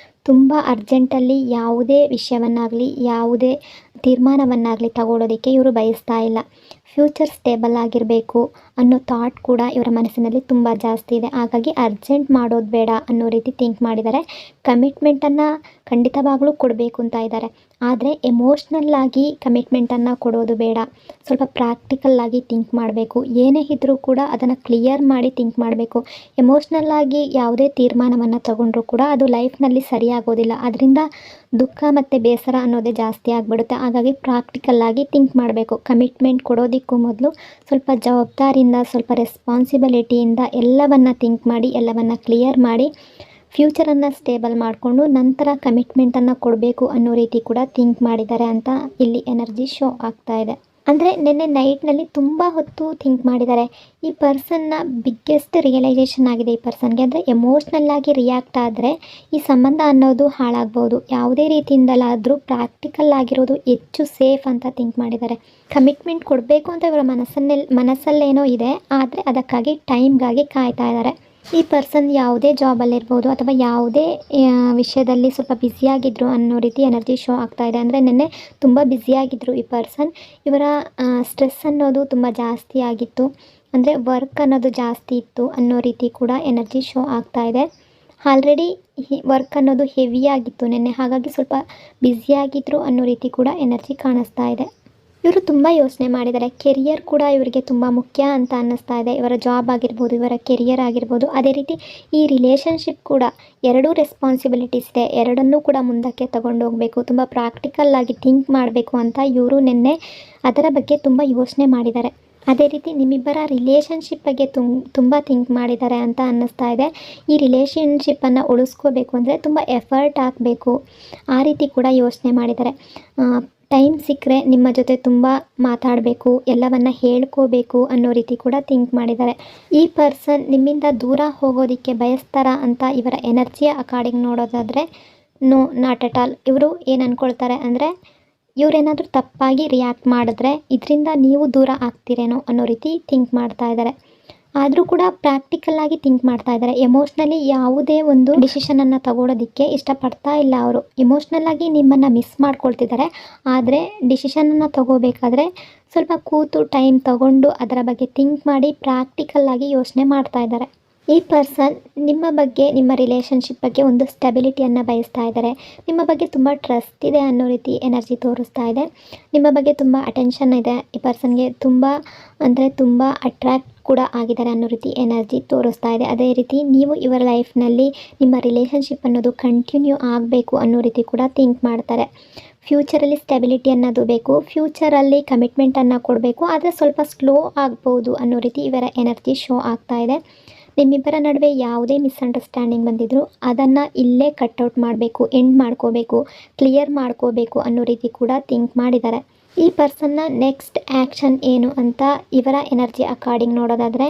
ತುಂಬ ಅರ್ಜೆಂಟಲ್ಲಿ ಯಾವುದೇ ವಿಷಯವನ್ನಾಗಲಿ ಯಾವುದೇ ತೀರ್ಮಾನವನ್ನಾಗಲಿ ತಗೊಳ್ಳೋದಕ್ಕೆ ಇವರು ಬಯಸ್ತಾ ಇಲ್ಲ. ಫ್ಯೂಚರ್ ಸ್ಟೇಬಲ್ ಆಗಿರಬೇಕು ಅನ್ನೋ ಥಾಟ್ ಕೂಡ ಇವರ ಮನಸ್ಸಿನಲ್ಲಿ ತುಂಬ ಜಾಸ್ತಿ ಇದೆ. ಹಾಗಾಗಿ ಅರ್ಜೆಂಟ್ ಮಾಡೋದು ಬೇಡ ಅನ್ನೋ ರೀತಿ ಥಿಂಕ್ ಮಾಡಿದ್ದಾರೆ. ಕಮಿಟ್ಮೆಂಟನ್ನು ಖಂಡಿತವಾಗ್ಲೂ ಕೊಡಬೇಕು ಅಂತ ಇದ್ದಾರೆ, ಆದರೆ ಎಮೋಷ್ನಲ್ಲಾಗಿ ಕಮಿಟ್ಮೆಂಟನ್ನು ಕೊಡೋದು ಬೇಡ. ಸ್ವಲ್ಪ ಪ್ರಾಕ್ಟಿಕಲ್ಲಾಗಿ ಥಿಂಕ್ ಮಾಡಬೇಕು. ಏನೇ ಇದ್ದರೂ ಕೂಡ ಅದನ್ನು ಕ್ಲಿಯರ್ ಮಾಡಿ ಥಿಂಕ್ ಮಾಡಬೇಕು. ಎಮೋಷ್ನಲ್ಲಾಗಿ ಯಾವುದೇ ತೀರ್ಮಾನವನ್ನು ತಗೊಂಡ್ರೂ ಕೂಡ ಅದು ಲೈಫ್ನಲ್ಲಿ ಸರಿಯಾಗೋದಿಲ್ಲ. ಅದರಿಂದ ದುಃಖ ಮತ್ತು ಬೇಸರ ಅನ್ನೋದೇ ಜಾಸ್ತಿ ಆಗಿಬಿಡುತ್ತೆ. ಹಾಗಾಗಿ ಪ್ರಾಕ್ಟಿಕಲ್ಲಾಗಿ ಥಿಂಕ್ ಮಾಡಬೇಕು. ಕಮಿಟ್ಮೆಂಟ್ ಕೊಡೋದಕ್ಕೂ ಮೊದಲು ಸ್ವಲ್ಪ ಜವಾಬ್ದಾರಿಯಿಂದ, ಸ್ವಲ್ಪ ರೆಸ್ಪಾನ್ಸಿಬಿಲಿಟಿಯಿಂದ ಎಲ್ಲವನ್ನು ಥಿಂಕ್ ಮಾಡಿ, ಎಲ್ಲವನ್ನು ಕ್ಲಿಯರ್ ಮಾಡಿ ಫ್ಯೂಚರನ್ನು ಸ್ಟೇಬಲ್ ಮಾಡಿಕೊಂಡು ನಂತರ ಕಮಿಟ್ಮೆಂಟನ್ನು ಕೊಡಬೇಕು ಅನ್ನೋ ರೀತಿ ಕೂಡ ಥಿಂಕ್ ಮಾಡಿದ್ದಾರೆ ಅಂತ ಇಲ್ಲಿ ಎನರ್ಜಿ ಶೋ ಆಗ್ತಾ ಇದೆ. ಅಂದರೆ ನಿನ್ನೆ ನೈಟ್ನಲ್ಲಿ ತುಂಬ ಹೊತ್ತು ಥಿಂಕ್ ಮಾಡಿದ್ದಾರೆ. ಈ ಪರ್ಸನ್ನ ಬಿಗ್ಗೆಸ್ಟ್ ರಿಯಲೈಸೇಷನ್ ಆಗಿದೆ ಈ ಪರ್ಸನ್ಗೆ. ಅಂದರೆ ಎಮೋಷ್ನಲ್ಲಾಗಿ ರಿಯಾಕ್ಟ್ ಆದರೆ ಈ ಸಂಬಂಧ ಅನ್ನೋದು ಹಾಳಾಗ್ಬೋದು. ಯಾವುದೇ ರೀತಿಯಿಂದಲಾದರೂ ಪ್ರಾಕ್ಟಿಕಲ್ ಆಗಿರೋದು ಹೆಚ್ಚು ಸೇಫ್ ಅಂತ ಥಿಂಕ್ ಮಾಡಿದ್ದಾರೆ. ಕಮಿಟ್ಮೆಂಟ್ ಕೊಡಬೇಕು ಅಂತ ಇವರ ಮನಸ್ಸಲ್ಲೇನೋ ಇದೆ, ಆದರೆ ಅದಕ್ಕಾಗಿ ಟೈಮ್ಗಾಗಿ ಕಾಯ್ತಾ ಇದ್ದಾರೆ. ಈ ಪರ್ಸನ್ ಯಾವುದೇ ಜಾಬಲ್ಲಿರ್ಬೋದು ಅಥವಾ ಯಾವುದೇ ವಿಷಯದಲ್ಲಿ ಸ್ವಲ್ಪ ಬ್ಯುಸಿಯಾಗಿದ್ದರು ಅನ್ನೋ ರೀತಿ ಎನರ್ಜಿ ಶೋ ಆಗ್ತಾ ಇದೆ. ಅಂದರೆ ನಿನ್ನೆ ತುಂಬ ಬ್ಯುಸಿಯಾಗಿದ್ದರು ಈ ಪರ್ಸನ್. ಇವರ ಸ್ಟ್ರೆಸ್ ಅನ್ನೋದು ತುಂಬ ಜಾಸ್ತಿ ಆಗಿತ್ತು, ಅಂದರೆ ವರ್ಕ್ ಅನ್ನೋದು ಜಾಸ್ತಿ ಇತ್ತು ಅನ್ನೋ ರೀತಿ ಕೂಡ ಎನರ್ಜಿ ಶೋ ಆಗ್ತಾ ಇದೆ. ಆಲ್ರೆಡಿ ವರ್ಕ್ ಅನ್ನೋದು ಹೆವಿಯಾಗಿತ್ತು ನಿನ್ನೆ, ಹಾಗಾಗಿ ಸ್ವಲ್ಪ ಬ್ಯುಸಿಯಾಗಿದ್ದರು ಅನ್ನೋ ರೀತಿ ಕೂಡ ಎನರ್ಜಿ ಕಾಣಿಸ್ತಾ ಇದೆ. ಇವರು ತುಂಬ ಯೋಚನೆ ಮಾಡಿದ್ದಾರೆ. ಕೆರಿಯರ್ ಕೂಡ ಇವರಿಗೆ ತುಂಬ ಮುಖ್ಯ ಅಂತ ಅನ್ನಿಸ್ತಾ ಇದೆ. ಇವರ ಜಾಬ್ ಆಗಿರ್ಬೋದು, ಇವರ ಕೆರಿಯರ್ ಆಗಿರ್ಬೋದು, ಅದೇ ರೀತಿ ಈ ರಿಲೇಷನ್ಶಿಪ್ ಕೂಡ ಎರಡೂ ರೆಸ್ಪಾನ್ಸಿಬಿಲಿಟೀಸ್ ಇದೆ. ಎರಡನ್ನೂ ಕೂಡ ಮುಂದಕ್ಕೆ ತಗೊಂಡು ಹೋಗಬೇಕು, ತುಂಬ ಪ್ರಾಕ್ಟಿಕಲ್ಲಾಗಿ ಥಿಂಕ್ ಮಾಡಬೇಕು ಅಂತ ಇವರು ನಿನ್ನೆ ಅದರ ಬಗ್ಗೆ ತುಂಬ ಯೋಚನೆ ಮಾಡಿದ್ದಾರೆ. ಅದೇ ರೀತಿ ನಿಮ್ಮಿಬ್ಬರ ರಿಲೇಷನ್ಶಿಪ್ ಬಗ್ಗೆ ತುಂಬ ಥಿಂಕ್ ಮಾಡಿದ್ದಾರೆ ಅಂತ ಅನ್ನಿಸ್ತಾ ಇದೆ. ಈ ರಿಲೇಷನ್ಶಿಪ್ಪನ್ನು ಉಳಿಸ್ಕೋಬೇಕು ಅಂದರೆ ತುಂಬ ಎಫರ್ಟ್ ಹಾಕಬೇಕು, ಆ ರೀತಿ ಕೂಡ ಯೋಚನೆ ಮಾಡಿದ್ದಾರೆ. ಟೈಮ್ ಸಿಕ್ಕರೆ ನಿಮ್ಮ ಜೊತೆ ತುಂಬ ಮಾತಾಡಬೇಕು, ಎಲ್ಲವನ್ನು ಹೇಳ್ಕೋಬೇಕು ಅನ್ನೋ ರೀತಿ ಕೂಡ ಥಿಂಕ್ ಮಾಡಿದ್ದಾರೆ. ಈ ಪರ್ಸನ್ ನಿಮ್ಮಿಂದ ದೂರ ಹೋಗೋದಕ್ಕೆ ಬಯಸ್ತಾರಾ ಅಂತ ಇವರ ಎನರ್ಜಿಯ ಅಕಾರ್ಡಿಂಗ್ ನೋಡೋದಾದರೆ ನೋ, ನಾಟ್ ಅಟ್ ಆಲ್. ಇವರು ಏನು ಅಂದ್ಕೊಳ್ತಾರೆ ಅಂದರೆ, ಇವರೇನಾದರೂ ತಪ್ಪಾಗಿ ರಿಯಾಕ್ಟ್ ಮಾಡಿದ್ರೆ ಇದರಿಂದ ನೀವು ದೂರ ಆಗ್ತೀರೇನೋ ಅನ್ನೋ ರೀತಿ ಥಿಂಕ್ ಮಾಡ್ತಾ ಇದ್ದಾರೆ. ಆದರೂ ಕೂಡ ಪ್ರಾಕ್ಟಿಕಲ್ಲಾಗಿ ಥಿಂಕ್ ಮಾಡ್ತಾ ಇದ್ದಾರೆ. ಎಮೋಷ್ನಲಿ ಯಾವುದೇ ಒಂದು ಡಿಸಿಷನನ್ನು ತಗೊಳ್ಳೋದಕ್ಕೆ ಇಷ್ಟಪಡ್ತಾ ಇಲ್ಲ ಅವರು. ಎಮೋಷ್ನಲ್ಲಾಗಿ ನಿಮ್ಮನ್ನು ಮಿಸ್ ಮಾಡ್ಕೊಳ್ತಿದ್ದಾರೆ, ಆದರೆ ಡಿಸಿಷನನ್ನು ತಗೋಬೇಕಾದ್ರೆ ಸ್ವಲ್ಪ ಕೂತು ಟೈಮ್ ತಗೊಂಡು ಅದರ ಬಗ್ಗೆ ಥಿಂಕ್ ಮಾಡಿ ಪ್ರಾಕ್ಟಿಕಲ್ಲಾಗಿ ಯೋಚನೆ ಮಾಡ್ತಾ ಇದ್ದಾರೆ. ಈ ಪರ್ಸನ್ ನಿಮ್ಮ ಬಗ್ಗೆ, ನಿಮ್ಮ ರಿಲೇಷನ್ಶಿಪ್ ಬಗ್ಗೆ ಒಂದು ಸ್ಟೆಬಿಲಿಟಿಯನ್ನು ಬಯಸ್ತಾ ಇದ್ದಾರೆ. ನಿಮ್ಮ ಬಗ್ಗೆ ತುಂಬ ಟ್ರಸ್ಟ್ ಇದೆ ಅನ್ನೋ ರೀತಿ ಎನರ್ಜಿ ತೋರಿಸ್ತಾ ಇದೆ. ನಿಮ್ಮ ಬಗ್ಗೆ ತುಂಬ ಅಟೆನ್ಷನ್ ಇದೆ. ಈ ಪರ್ಸನ್ಗೆ ತುಂಬ ಅಂದರೆ ತುಂಬ ಅಟ್ರ್ಯಾಕ್ಟ್ ಕೂಡ ಆಗಿದ್ದಾರೆ ಅನ್ನೋ ರೀತಿ ಎನರ್ಜಿ ತೋರಿಸ್ತಾ ಇದೆ. ಅದೇ ರೀತಿ ನೀವು ಇವರ ಲೈಫ್ನಲ್ಲಿ ನಿಮ್ಮ ರಿಲೇಷನ್ಶಿಪ್ ಅನ್ನೋದು ಕಂಟಿನ್ಯೂ ಆಗಬೇಕು ಅನ್ನೋ ರೀತಿ ಕೂಡ ಥಿಂಕ್ ಮಾಡ್ತಾರೆ. ಫ್ಯೂಚರಲ್ಲಿ ಸ್ಟೆಬಿಲಿಟಿ ಅನ್ನೋದು ಬೇಕು, ಫ್ಯೂಚರಲ್ಲಿ ಕಮಿಟ್ಮೆಂಟನ್ನು ಕೊಡಬೇಕು, ಆದರೆ ಸ್ವಲ್ಪ ಸ್ಲೋ ಆಗ್ಬೋದು ಅನ್ನೋ ರೀತಿ ಇವರ ಎನರ್ಜಿ ಶೋ ಆಗ್ತಾ ಇದೆ. ನಿಮ್ಮಿಬ್ಬರ ನಡುವೆ ಯಾವುದೇ ಮಿಸ್ಅಂಡರ್ಸ್ಟ್ಯಾಂಡಿಂಗ್ ಬಂದಿದ್ದರೂ ಅದನ್ನು ಇಲ್ಲೇ ಕಟ್ಔಟ್ ಮಾಡಬೇಕು, ಎಂಡ್ ಮಾಡ್ಕೋಬೇಕು, ಕ್ಲಿಯರ್ ಮಾಡ್ಕೋಬೇಕು ಅನ್ನೋ ರೀತಿ ಕೂಡ ಥಿಂಕ್ ಮಾಡಿದ್ದಾರೆ. ಈ ಪರ್ಸನ್ನ ನೆಕ್ಸ್ಟ್ ಆ್ಯಕ್ಷನ್ ಏನು ಅಂತ ಇವರ ಎನರ್ಜಿ ಅಕಾರ್ಡಿಂಗ್ ನೋಡೋದಾದರೆ,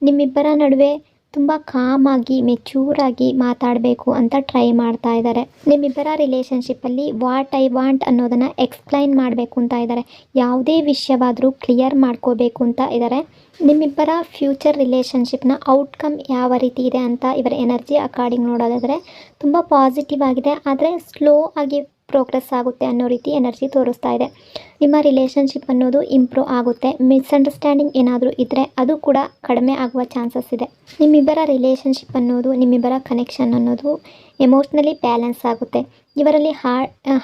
ನಿಮ್ಮಿಬ್ಬರ ನಡುವೆ ತುಂಬ ಕಾಮಾಗಿ ಮೆಚ್ಯೂರಾಗಿ ಮಾತಾಡಬೇಕು ಅಂತ ಟ್ರೈ ಮಾಡ್ತಾ ಇದ್ದಾರೆ. ನಿಮ್ಮಿಬ್ಬರ ರಿಲೇಷನ್ಶಿಪ್ಪಲ್ಲಿ ವಾಟ್ ಐ ವಾಂಟ್ ಅನ್ನೋದನ್ನು ಎಕ್ಸ್ಪ್ಲೈನ್ ಮಾಡಬೇಕು ಅಂತ ಇದ್ದಾರೆ. ಯಾವುದೇ ವಿಷಯವಾದರೂ ಕ್ಲಿಯರ್ ಮಾಡ್ಕೋಬೇಕು ಅಂತ ಇದ್ದಾರೆ. ನಿಮ್ಮಿಬ್ಬರ ಫ್ಯೂಚರ್ ರಿಲೇಷನ್ಶಿಪ್ನ ಔಟ್ಕಮ್ ಯಾವ ರೀತಿ ಇದೆ ಅಂತ ಇವರ ಎನರ್ಜಿ ಅಕಾರ್ಡಿಂಗ್ ನೋಡೋದಾದರೆ ತುಂಬ ಪಾಸಿಟಿವ್ ಆಗಿದೆ, ಆದರೆ ಸ್ಲೋ ಆಗಿ ಪ್ರೋಗ್ರೆಸ್ ಆಗುತ್ತೆ ಅನ್ನೋ ರೀತಿ ಎನರ್ಜಿ ತೋರಿಸ್ತಾ ಇದೆ. ನಿಮ್ಮ ರಿಲೇಷನ್ಶಿಪ್ ಅನ್ನೋದು ಇಂಪ್ರೂವ್ ಆಗುತ್ತೆ. ಮಿಸ್ಅಂಡರ್ಸ್ಟ್ಯಾಂಡಿಂಗ್ ಏನಾದರೂ ಇದ್ದರೆ ಅದು ಕೂಡ ಕಡಿಮೆ ಆಗುವ ಚಾನ್ಸಸ್ ಇದೆ. ನಿಮ್ಮಿಬ್ಬರ ರಿಲೇಷನ್ಶಿಪ್ ಅನ್ನೋದು, ನಿಮ್ಮಿಬ್ಬರ ಕನೆಕ್ಷನ್ ಅನ್ನೋದು ಎಮೋಷ್ನಲಿ ಬ್ಯಾಲೆನ್ಸ್ ಆಗುತ್ತೆ. ಇವರಲ್ಲಿ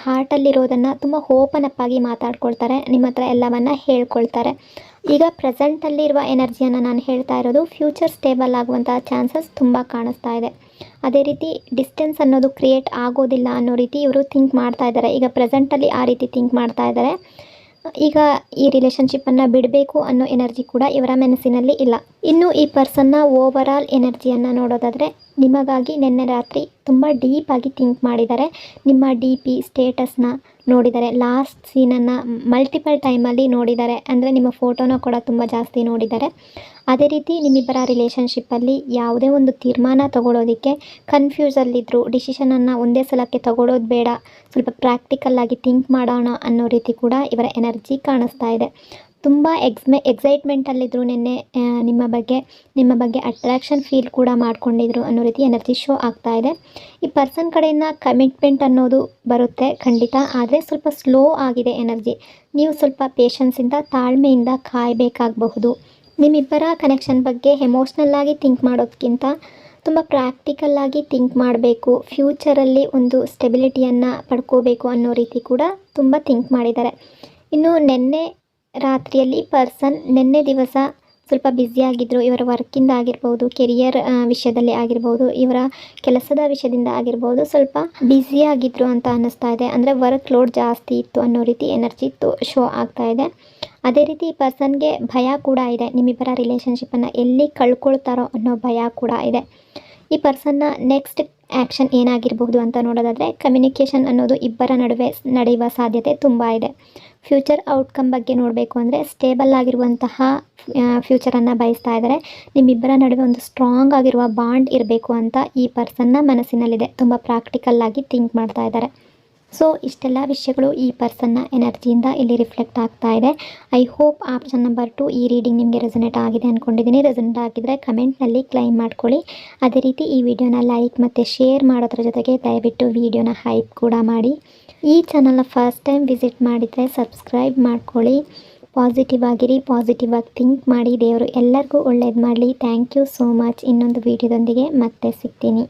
ಹಾರ್ಟಲ್ಲಿರೋದನ್ನು ತುಂಬ ಓಪನ್ ಅಪ್ ಆಗಿ ಮಾತಾಡ್ಕೊಳ್ತಾರೆ, ನಿಮ್ಮ ಹತ್ರ ಎಲ್ಲವನ್ನು ಹೇಳ್ಕೊಳ್ತಾರೆ. ಈಗ ಪ್ರೆಸೆಂಟಲ್ಲಿರುವ ಎನರ್ಜಿಯನ್ನು ನಾನು ಹೇಳ್ತಾ ಇರೋದು, ಫ್ಯೂಚರ್ ಸ್ಟೇಬಲ್ ಆಗುವಂಥ ಚಾನ್ಸಸ್ ತುಂಬ ಕಾಣಿಸ್ತಾ ಇದೆ. ಅದೇ ರೀತಿ ಡಿಸ್ಟೆನ್ಸ್ ಅನ್ನೋದು ಕ್ರಿಯೇಟ್ ಆಗೋದಿಲ್ಲ ಅನ್ನೋ ರೀತಿ ಇವರು ಥಿಂಕ್ ಮಾಡ್ತಾ ಇದ್ದಾರೆ. ಈಗ ಪ್ರೆಸೆಂಟಲ್ಲಿ ಆ ರೀತಿ ಥಿಂಕ್ ಮಾಡ್ತಾ ಇದ್ದಾರೆ. ಈಗ ಈ ರಿಲೇಷನ್ಶಿಪ್ಪನ್ನು ಬಿಡಬೇಕು ಅನ್ನೋ ಎನರ್ಜಿ ಕೂಡ ಇವರ ಮನಸ್ಸಿನಲ್ಲಿ ಇಲ್ಲ. ಇನ್ನು ಈ ಪರ್ಸನ್ನ ಓವರ್ ಆಲ್ ಎನರ್ಜಿಯನ್ನು ನೋಡೋದಾದರೆ, ನಿಮಗಾಗಿ ನಿನ್ನೆ ರಾತ್ರಿ ತುಂಬ ಡೀಪಾಗಿ ಥಿಂಕ್ ಮಾಡಿದ್ದಾರೆ. ನಿಮ್ಮ ಡಿ ಪಿ ಸ್ಟೇಟಸ್ನ ನೋಡಿದ್ದಾರೆ, ಲಾಸ್ಟ್ ಸೀನನ್ನು ಮಲ್ಟಿಪಲ್ ಟೈಮಲ್ಲಿ ನೋಡಿದ್ದಾರೆ, ಅಂದರೆ ನಿಮ್ಮ ಫೋಟೋನ ಕೂಡ ತುಂಬ ಜಾಸ್ತಿ ನೋಡಿದ್ದಾರೆ. ಅದೇ ರೀತಿ ನಿಮ್ಮಿಬ್ಬರ ರಿಲೇಷನ್ಶಿಪ್ಪಲ್ಲಿ ಯಾವುದೇ ಒಂದು ತೀರ್ಮಾನ ತಗೊಳ್ಳೋದಕ್ಕೆ ಕನ್ಫ್ಯೂಸಲ್ಲಿದ್ದರು. ಡಿಸಿಷನನ್ನು ಒಂದೇ ಸಲಕ್ಕೆ ತಗೊಳ್ಳೋದು ಬೇಡ, ಸ್ವಲ್ಪ ಪ್ರಾಕ್ಟಿಕಲ್ಲಾಗಿ ಥಿಂಕ್ ಮಾಡೋಣ ಅನ್ನೋ ರೀತಿ ಕೂಡ ಇವರ ಎನರ್ಜಿ ಕಾಣಿಸ್ತಾ ಇದೆ. ತುಂಬ ಎಕ್ಸೈಟ್ಮೆಂಟಲ್ಲಿದ್ದರು ನಿನ್ನೆ, ನಿಮ್ಮ ಬಗ್ಗೆ ಅಟ್ರಾಕ್ಷನ್ ಫೀಲ್ ಕೂಡ ಮಾಡ್ಕೊಂಡಿದ್ರು ಅನ್ನೋ ರೀತಿ ಎನರ್ಜಿ ಶೋ ಆಗ್ತಾ ಇದೆ. ಈ ಪರ್ಸನ್ ಕಡೆಯಿಂದ ಕಮಿಟ್ಮೆಂಟ್ ಅನ್ನೋದು ಬರುತ್ತೆ ಖಂಡಿತ, ಆದರೆ ಸ್ವಲ್ಪ ಸ್ಲೋ ಆಗಿದೆ ಎನರ್ಜಿ. ನೀವು ಸ್ವಲ್ಪ ಪೇಷನ್ಸಿಂದ ತಾಳ್ಮೆಯಿಂದ ಕಾಯಬೇಕಾಗಬಹುದು. ನಿಮ್ಮಿಬ್ಬರ ಕನೆಕ್ಷನ್ ಬಗ್ಗೆ ಎಮೋಷ್ನಲ್ಲಾಗಿ ಥಿಂಕ್ ಮಾಡೋದಕ್ಕಿಂತ ತುಂಬ ಪ್ರಾಕ್ಟಿಕಲ್ಲಾಗಿ ಥಿಂಕ್ ಮಾಡಬೇಕು, ಫ್ಯೂಚರಲ್ಲಿ ಒಂದು ಸ್ಟೆಬಿಲಿಟಿಯನ್ನು ಪಡ್ಕೋಬೇಕು ಅನ್ನೋ ರೀತಿ ಕೂಡ ತುಂಬ ಥಿಂಕ್ ಮಾಡಿದ್ದಾರೆ. ಇನ್ನು ನಿನ್ನೆ ರಾತ್ರಿಯಲ್ಲಿ ಪರ್ಸನ್ ನಿನ್ನೆ ದಿವಸ ಸ್ವಲ್ಪ ಬ್ಯುಸಿಯಾಗಿದ್ದರು. ಇವರ ವರ್ಕಿಂದ ಆಗಿರ್ಬೋದು, ಕೆರಿಯರ್ ವಿಷಯದಲ್ಲಿ ಆಗಿರ್ಬೋದು, ಇವರ ಕೆಲಸದ ವಿಷಯದಿಂದ ಆಗಿರ್ಬೋದು, ಸ್ವಲ್ಪ ಬ್ಯುಸಿಯಾಗಿದ್ದರು ಅಂತ ಅನ್ನಿಸ್ತಾ ಇದೆ. ಅಂದರೆ ವರ್ಕ್ ಲೋಡ್ ಜಾಸ್ತಿ ಇತ್ತು ಅನ್ನೋ ರೀತಿ ಎನರ್ಜಿ ಶೋ ಆಗ್ತಾ ಇದೆ. ಅದೇ ರೀತಿ ಈ ಪರ್ಸನ್ಗೆ ಭಯ ಕೂಡ ಇದೆ, ನಿಮ್ಮಿಬ್ಬರ ರಿಲೇಷನ್ಶಿಪ್ಪನ್ನು ಎಲ್ಲಿ ಕಳ್ಕೊಳ್ತಾರೋ ಅನ್ನೋ ಭಯ ಕೂಡ ಇದೆ. ಈ ಪರ್ಸನ್ನ ನೆಕ್ಸ್ಟ್ ಆ್ಯಕ್ಷನ್ ಏನಾಗಿರ್ಬೋದು ಅಂತ ನೋಡೋದಾದರೆ, ಕಮ್ಯುನಿಕೇಷನ್ ಅನ್ನೋದು ಇಬ್ಬರ ನಡುವೆ ನಡೆಯುವ ಸಾಧ್ಯತೆ ತುಂಬ ಇದೆ. ಫ್ಯೂಚರ್ ಔಟ್ಕಮ್ ಬಗ್ಗೆ ನೋಡಬೇಕು ಅಂದರೆ, ಸ್ಟೇಬಲ್ ಆಗಿರುವಂತಹ ಫ್ಯೂಚರನ್ನು ಬಯಸ್ತಾ ಇದ್ದಾರೆ. ನಿಮ್ಮಿಬ್ಬರ ನಡುವೆ ಒಂದು ಸ್ಟ್ರಾಂಗ್ ಆಗಿರುವ ಬಾಂಡ್ ಇರಬೇಕು ಅಂತ ಈ ಪರ್ಸನ್ನ ಮನಸ್ಸಿನಲ್ಲಿದೆ. ತುಂಬ ಪ್ರಾಕ್ಟಿಕಲ್ಲಾಗಿ ಥಿಂಕ್ ಮಾಡ್ತಾ ಇದ್ದಾರೆ. ಸೊ ಇಷ್ಟೆಲ್ಲ ವಿಷಯಗಳು ಈ ಪರ್ಸನ್ನ ಎನರ್ಜಿಯಿಂದ ಇಲ್ಲಿ ರಿಫ್ಲೆಕ್ಟ್ ಆಗ್ತಾ ಇದೆ. ಐ ಹೋಪ್ ಆಪ್ಷನ್ ನಂಬರ್ 2 ಈ ರೀಡಿಂಗ್ ನಿಮಗೆ ರೆಸನೇಟ್ ಆಗಿದೆ ಅಂದ್ಕೊಂಡಿದ್ದೀನಿ. ರೆಸನೇಟ್ ಆಗಿದ್ದರೆ ಕಮೆಂಟ್ನಲ್ಲಿ ಕ್ಲೈಮ್ ಮಾಡ್ಕೊಳ್ಳಿ. ಅದೇ ರೀತಿ ಈ ವಿಡಿಯೋನ ಲೈಕ್ ಮತ್ತು ಶೇರ್ ಮಾಡೋದ್ರ ಜೊತೆಗೆ ದಯವಿಟ್ಟು ವಿಡಿಯೋನ ಹೈಪ್ ಕೂಡ ಮಾಡಿ. ಈ ಚಾನಲ್ನ ಫಸ್ಟ್ ಟೈಮ್ ವಿಸಿಟ್ ಮಾಡಿದರೆ ಸಬ್ಸ್ಕ್ರೈಬ್ ಮಾಡ್ಕೊಳ್ಳಿ. ಪಾಸಿಟಿವ್ ಆಗಿರಿ, ಪಾಸಿಟಿವ್ ಆಗಿ ಥಿಂಕ್ ಮಾಡಿ. ದೇವರು ಎಲ್ಲರಿಗೂ ಒಳ್ಳೇದು ಮಾಡಲಿ. Thank you so much. ಇನ್ನೊಂದು ವಿಡಿಯೋದೊಂದಿಗೆ ಮತ್ತೆ ಸಿಗ್ತೀನಿ.